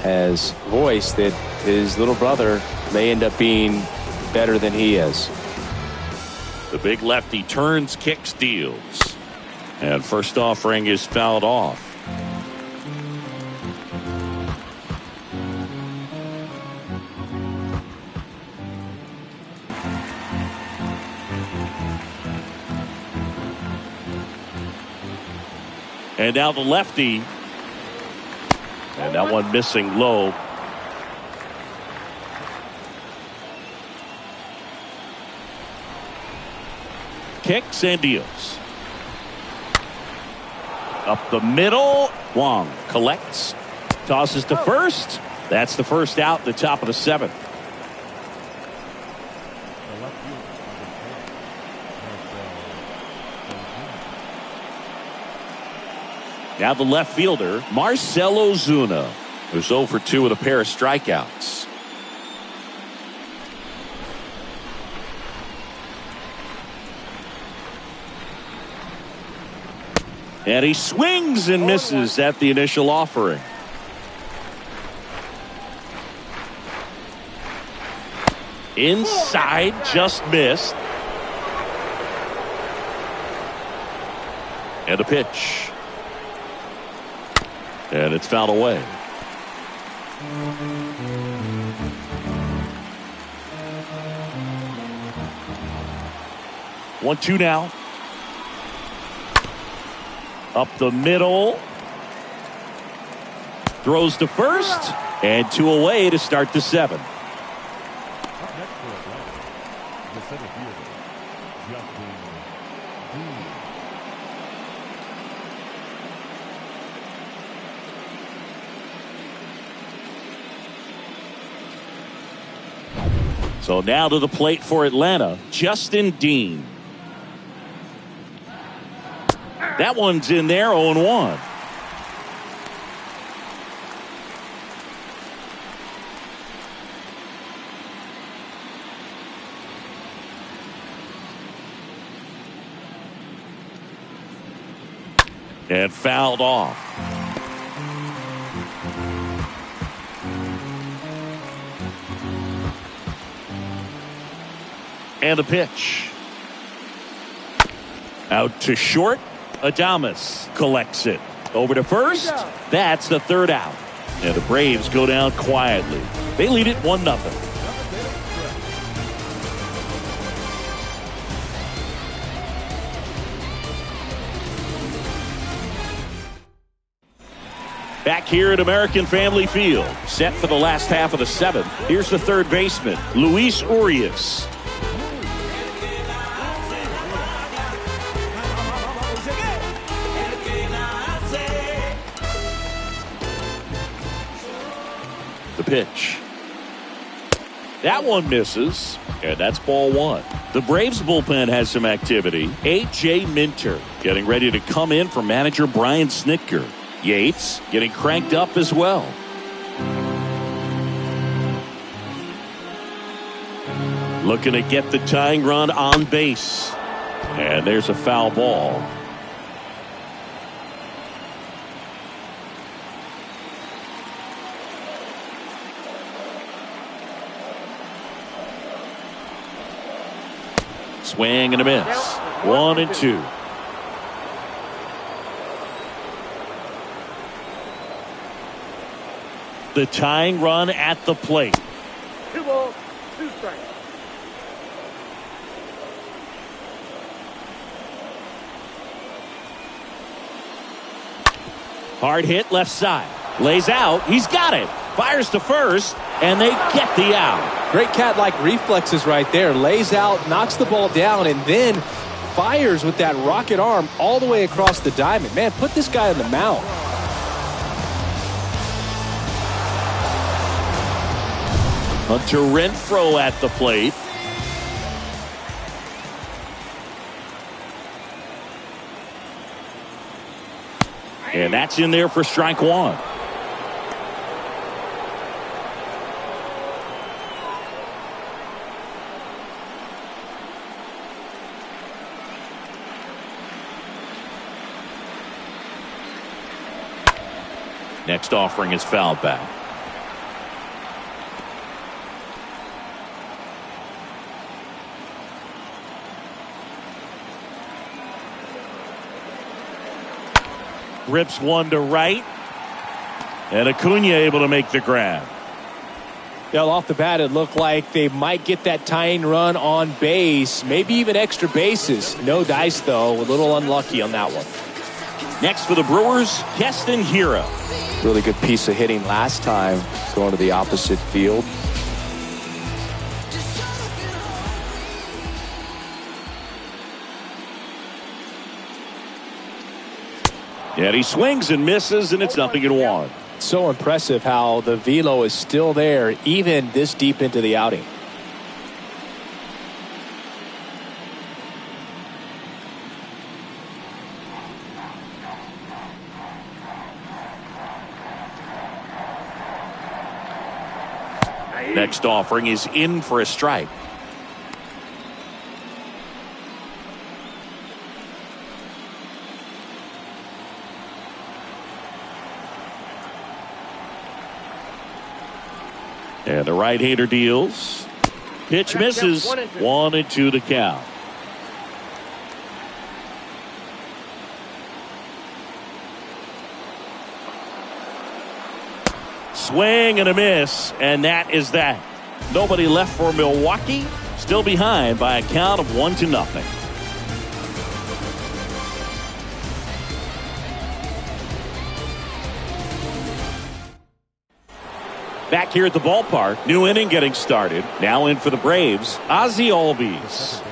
has voiced that his little brother may end up being better than he is. The big lefty turns, kicks, deals. And first offering is fouled off. And now the lefty. And that one missing low. Kicks and deals. Up the middle. Wong collects. Tosses to first. That's the first out, the top of the 7th. Now the left fielder, Marcell Ozuna, who's 0 for 2 with a pair of strikeouts. And he swings and misses at the initial offering. Inside, just missed. And a pitch. And it's fouled away. One, two now. Up the middle. Throws to first. And 2 away to start the 7th. So now to the plate for Atlanta, Justin Dean. That one's in there, 0-1. And fouled off. And a pitch. Out to short. Adames collects it. Over to first. That's the 3rd out. And the Braves go down quietly. They lead it 1-0. Back here at American Family Field, set for the last half of the 7th. Here's the third baseman, Luis Urias. The pitch. That one misses, and that's ball 1. The Braves bullpen has some activity. A.J. Minter getting ready to come in for manager Brian Snitker. Yates getting cranked up as well. Looking to get the tying run on base. And there's a foul ball. Swing and a miss. 1-2. The tying run at the plate. 2 balls, 2 strikes. Hard hit left side. Lays out. He's got it. Fires to first, and they get the out. Great cat-like reflexes right there. Lays out, knocks the ball down, and then fires with that rocket arm all the way across the diamond. Man, put this guy on the mound. Hunter Renfroe at the plate. And that's in there for strike 1. Next offering is fouled back. Rips one to right. And Acuna able to make the grab. Well, off the bat, it looked like they might get that tying run on base, maybe even extra bases. No dice, though. A little unlucky on that one. Next for the Brewers, Keston Hiura. Really good piece of hitting last time, going to the opposite field. And he swings and misses, and it's 0-1. So impressive how the velo is still there, even this deep into the outing. Next offering is in for a strike. And the right-hander deals. Pitch misses. 1-2 to count. Swing and a miss, and that is that. Nobody left for Milwaukee. Still behind by a count of 1-0. Back here at the ballpark, new inning getting started. Now in for the Braves, Ozzie Albies.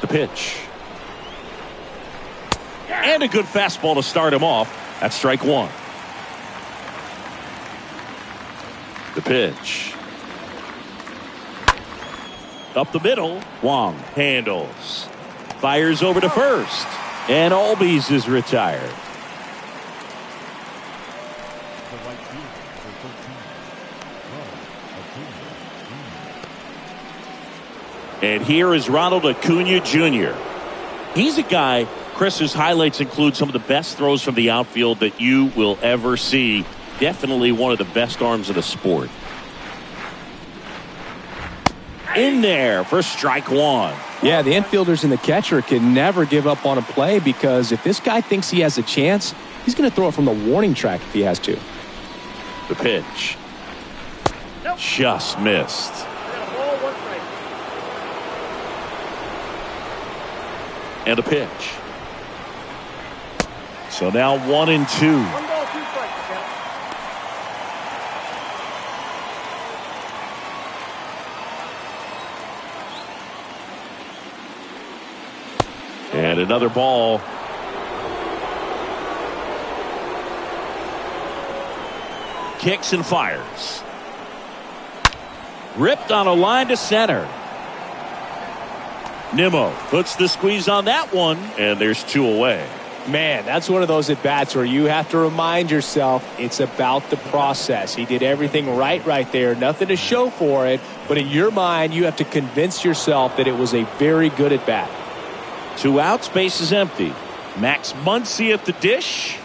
The pitch. And a good fastball to start him off. That's strike 1. The pitch. Up the middle, Wong handles. Fires over to first. And Albies is retired. And here is Ronald Acuna Jr. He's a guy, Chris, whose highlights include some of the best throws from the outfield that you will ever see. Definitely one of the best arms of the sport. in there for strike one. Yeah, the infielders and the catcher can never give up on a play, because if this guy thinks he has a chance, he's going to throw it from the warning track if he has to. The pitch. Just missed. And a pitch. So now 1-2. 1 ball, 2 strikes. And another ball. Kicks and fires. Ripped on a line to center. Nimmo puts the squeeze on that one, and there's 2 away. Man, that's one of those at-bats where you have to remind yourself it's about the process. He did everything right there. Nothing to show for it, but in your mind, you have to convince yourself that it was a very good at-bat. 2 outs, base is empty. Max Muncy at the dish.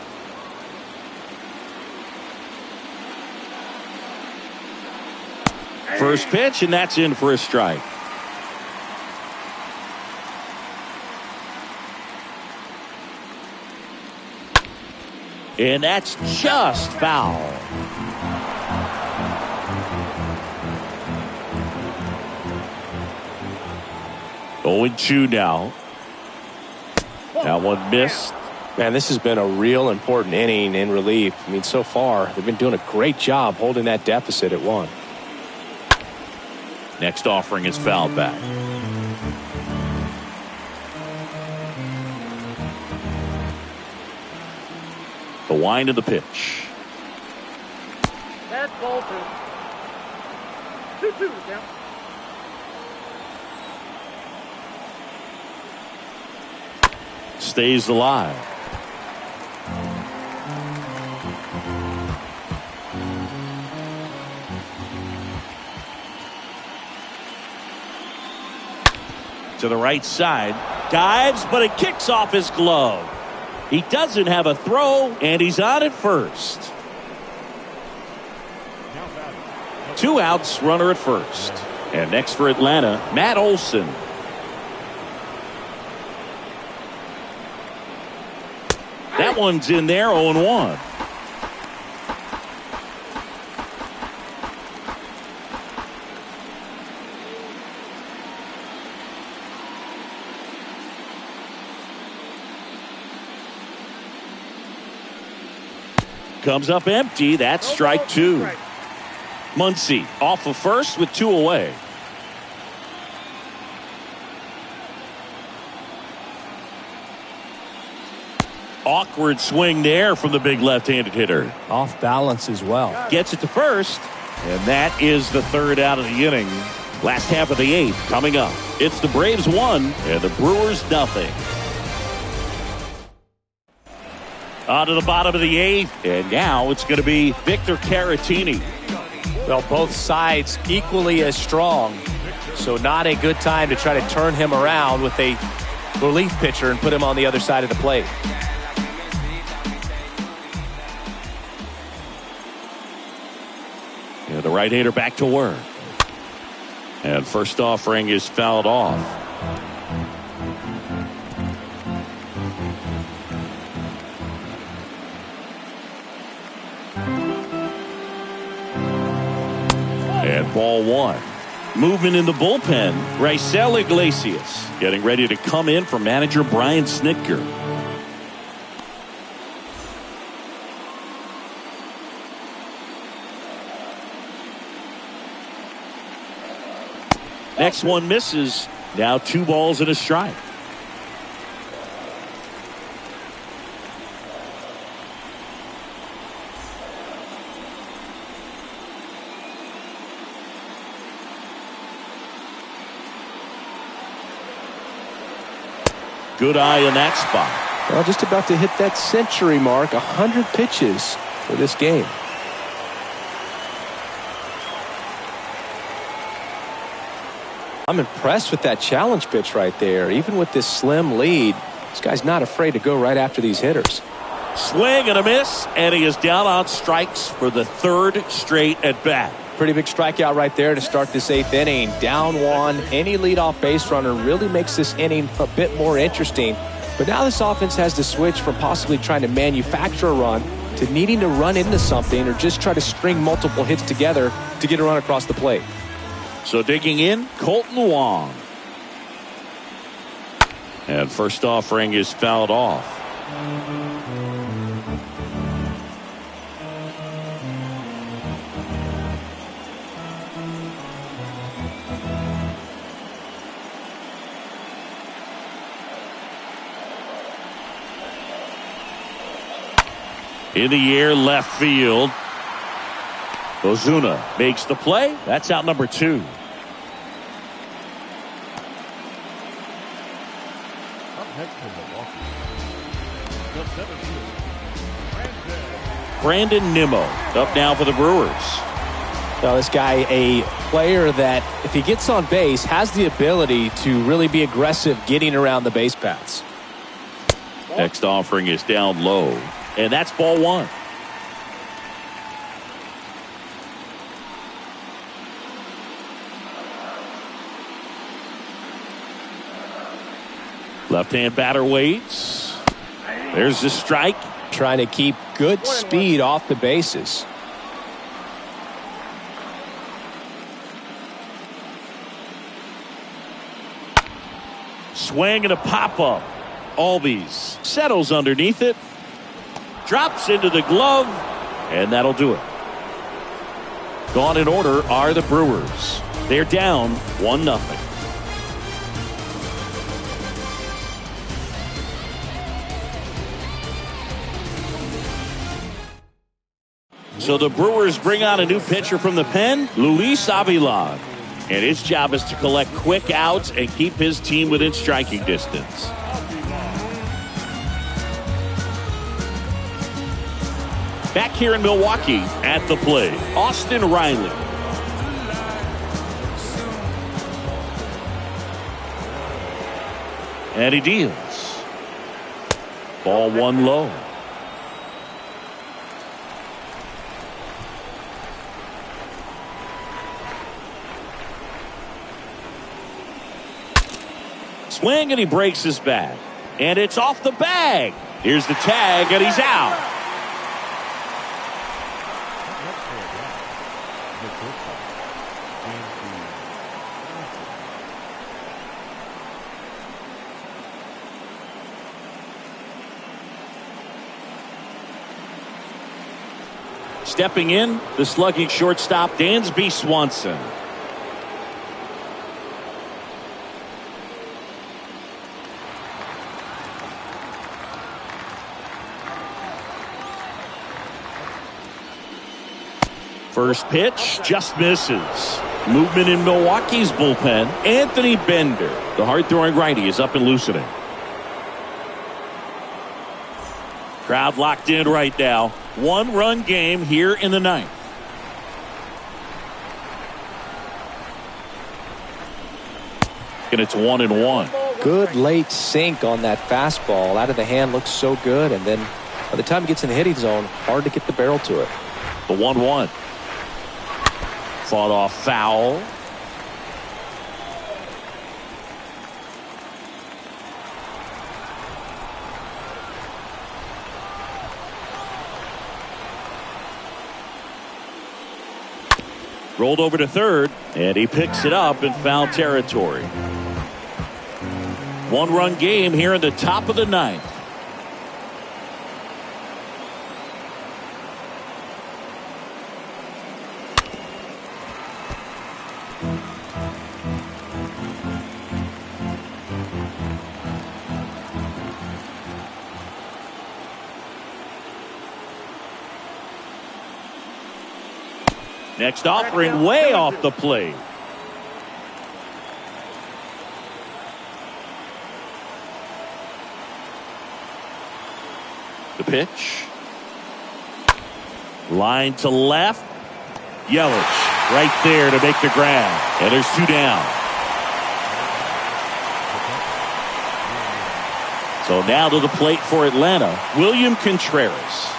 First pitch, and that's in for a strike. And that's just foul. Oh, 2 now. That one missed. Man, this has been a real important inning in relief. I mean, so far, they've been doing a great job holding that deficit at 1. Next offering is fouled back. The wind of the pitch. That's ball 2. 2-2 count. Stays alive. To the right side. Dives, but it kicks off his glove. He doesn't have a throw, and he's on at first. 2 outs, runner at first. And next for Atlanta, Matt Olson. That one's in there, 0-1. Comes up empty. That's strike 2. Muncy off of first with 2 away. Awkward swing there from the big left-handed hitter. Off balance as well. Gets it to first, and that is the 3rd out of the inning. Last half of the 8th coming up. It's the Braves 1 and the Brewers nothing. On to the bottom of the 8th, and now it's going to be Victor Caratini. Well, both sides equally as strong, so not a good time to try to turn him around with a relief pitcher and put him on the other side of the plate. Yeah, the right-hander back to work. And first offering is fouled off. And ball 1. Movement in the bullpen. Raisel Iglesias getting ready to come in for manager Brian Snitker. Next one misses. Now 2 balls and a strike. Good eye in that spot. Well, just about to hit that century mark. 100 pitches for this game. I'm impressed with that challenge pitch right there. Even with this slim lead, this guy's not afraid to go right after these hitters. Swing and a miss, and he is down on strikes for the 3rd straight at bat. Pretty big strikeout right there to start this 8th inning. Down one, any leadoff base runner really makes this inning a bit more interesting. But now this offense has to switch from possibly trying to manufacture a run to needing to run into something or just try to string multiple hits together to get a run across the plate. So digging in, Colton Wong. And first offering is fouled off. In the air, left field. Ozuna makes the play. That's out number 2. Brandon Nimmo up now for the Brewers. Now this guy, a player that if he gets on base has the ability to really be aggressive getting around the base paths. Next offering is down low. And that's ball 1. Left-hand batter waits. There's the strike. Trying to keep good speed off the bases. Swing and a pop-up. Albies settles underneath it. Drops into the glove, and that'll do it. Gone in order are the Brewers. They're down 1-0. So the Brewers bring on a new pitcher from the pen, Luis Avila. And his job is to collect quick outs and keep his team within striking distance. Back here in Milwaukee at the plate, Austin Riley. And he deals. Ball 1 low. Swing and he breaks his bat. And it's off the bag. Here's the tag and he's out. Stepping in, the slugging shortstop, Dansby Swanson. First pitch just misses. Movement in Milwaukee's bullpen. Anthony Bender, the hard-throwing righty, is up and loosening. Crowd locked in right now. 1-run game here in the 9th. And it's 1-1. Good late sink on that fastball. Out of the hand looks so good. And then by the time it gets in the hitting zone, hard to get the barrel to it. The 1-1. Fought off foul. Rolled over to third, and he picks it up in foul territory. 1-run game here in the top of the 9th. Next offering way off the plate. The pitch. Line to left. Yelich right there to make the grab. And there's 2 down. So now to the plate for Atlanta, William Contreras.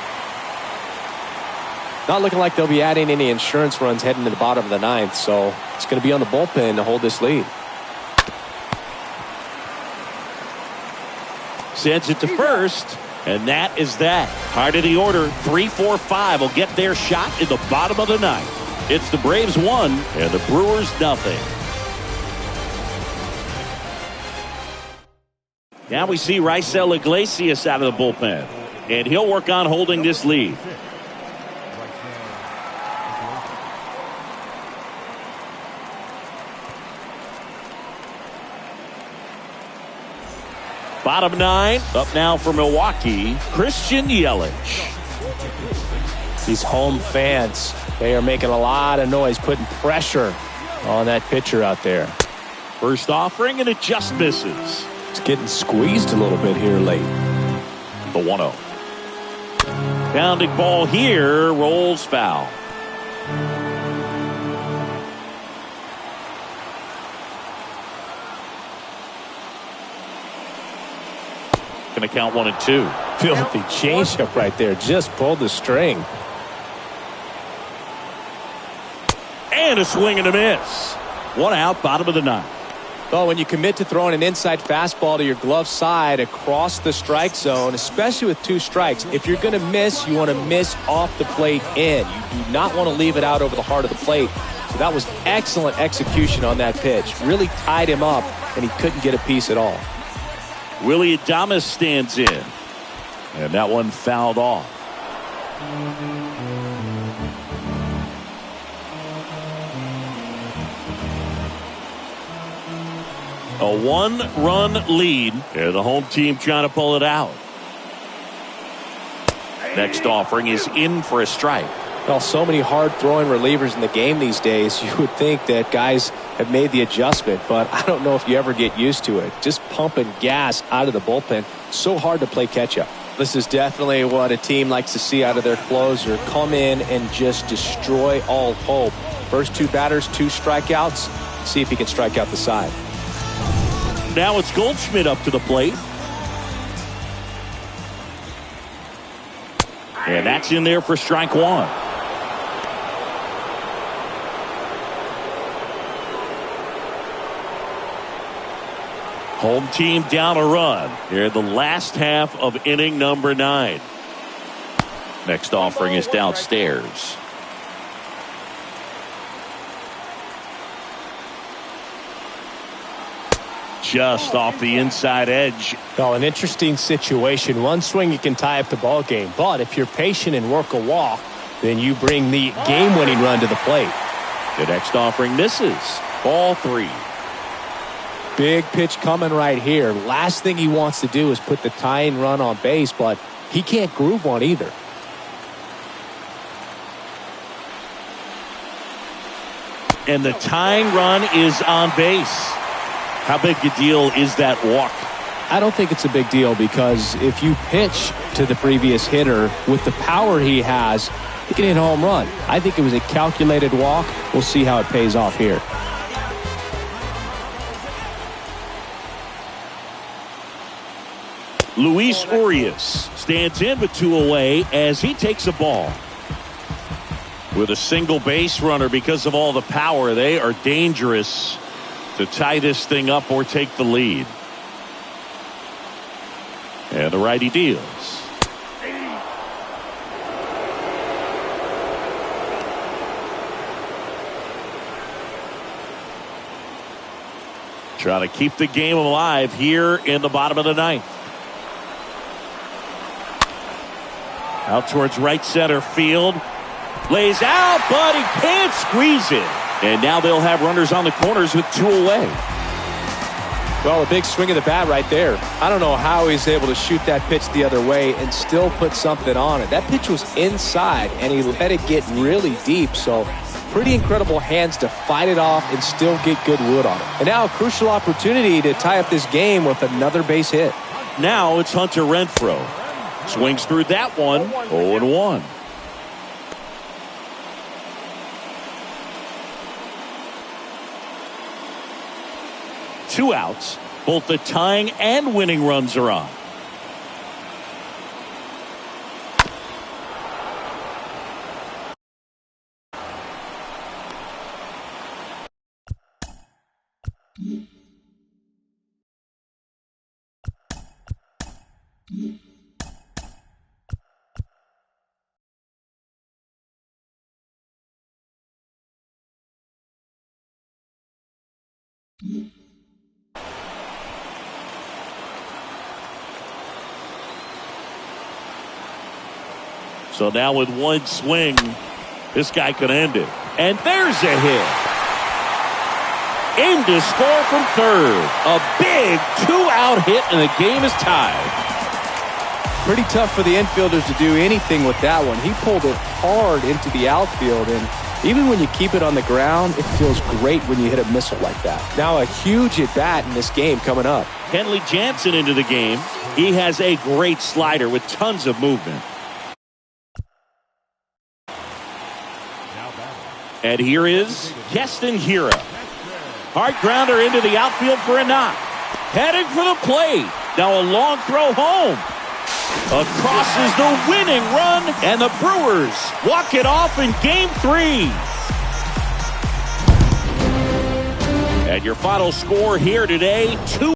Not looking like they'll be adding any insurance runs heading to the bottom of the ninth, so it's going to be on the bullpen to hold this lead. Sends it to first, and that is that. Heart of the order, 3, 4, 5 will get their shot in the bottom of the ninth. It's the Braves 1 and the Brewers nothing. Now we see Raisel Iglesias out of the bullpen, and he'll work on holding this lead. Bottom 9, up now for Milwaukee, Christian Yelich. These home fans, they are making a lot of noise, putting pressure on that pitcher out there. First offering, and it just misses. It's getting squeezed a little bit here late. The 1-0. Pounding ball here, rolls foul. Going to count 1 and 2. Filthy changeup right there. Just pulled the string. And a swing and a miss. 1 out, bottom of the ninth. Well, when you commit to throwing an inside fastball to your glove side across the strike zone, especially with 2 strikes, if you're going to miss, you want to miss off the plate in. You do not want to leave it out over the heart of the plate. So that was excellent execution on that pitch. Really tied him up, and he couldn't get a piece at all. Willie Adames stands in. And that one fouled off. A 1-run lead. And the home team trying to pull it out. Next offering is in for a strike. Well, so many hard-throwing relievers in the game these days, you would think that guys have made the adjustment, but I don't know if you ever get used to it. Just pumping gas out of the bullpen, so hard to play catch-up. This is definitely what a team likes to see out of their closer. Come in and just destroy all hope. First 2 batters, 2 strikeouts. See if he can strike out the side. Now it's Goldschmidt up to the plate. And that's in there for strike 1. Home team down a run here in the last half of inning number 9. Next offering is downstairs. Just off the inside edge. Well, an interesting situation. One swing you can tie up the ball game, but if you're patient and work a walk, then you bring the game-winning run to the plate. The next offering misses. Ball 3. Big pitch coming right here. Last thing he wants to do is put the tying run on base, but he can't groove one either. And the tying run is on base. How big a deal is that walk? I don't think it's a big deal because if you pitch to the previous hitter with the power he has, he can hit a home run. I think it was a calculated walk. We'll see how it pays off here. Luis Urias stands in with 2 away as he takes a ball. With a single base runner because of all the power, they are dangerous to tie this thing up or take the lead. And the righty deals. Trying to keep the game alive here in the bottom of the ninth. Out towards right center field. Lays out, but he can't squeeze it. And now they'll have runners on the corners with 2 away. Well, a big swing of the bat right there. I don't know how he's able to shoot that pitch the other way and still put something on it. That pitch was inside, and he let it get really deep. So pretty incredible hands to fight it off and still get good wood on it. And now a crucial opportunity to tie up this game with another base hit. Now it's Hunter Renfroe. Swings through that one. 0-1. Two outs. Both the tying and winning runs are on. So now with one swing, this guy could end it. And there's a hit. Aimed to score from third. A big two-out hit, and the game is tied. Pretty tough for the infielders to do anything with that one. He pulled it hard into the outfield, and even when you keep it on the ground, it feels great when you hit a missile like that. Now a huge at-bat in this game coming up. Kenley Jansen into the game. He has a great slider with tons of movement. And here is Keston Hiura. Hard grounder into the outfield for a knock. Heading for the plate. Now a long throw home. Across is the winning run, and the Brewers walk it off in Game 3. And your final score here today, 2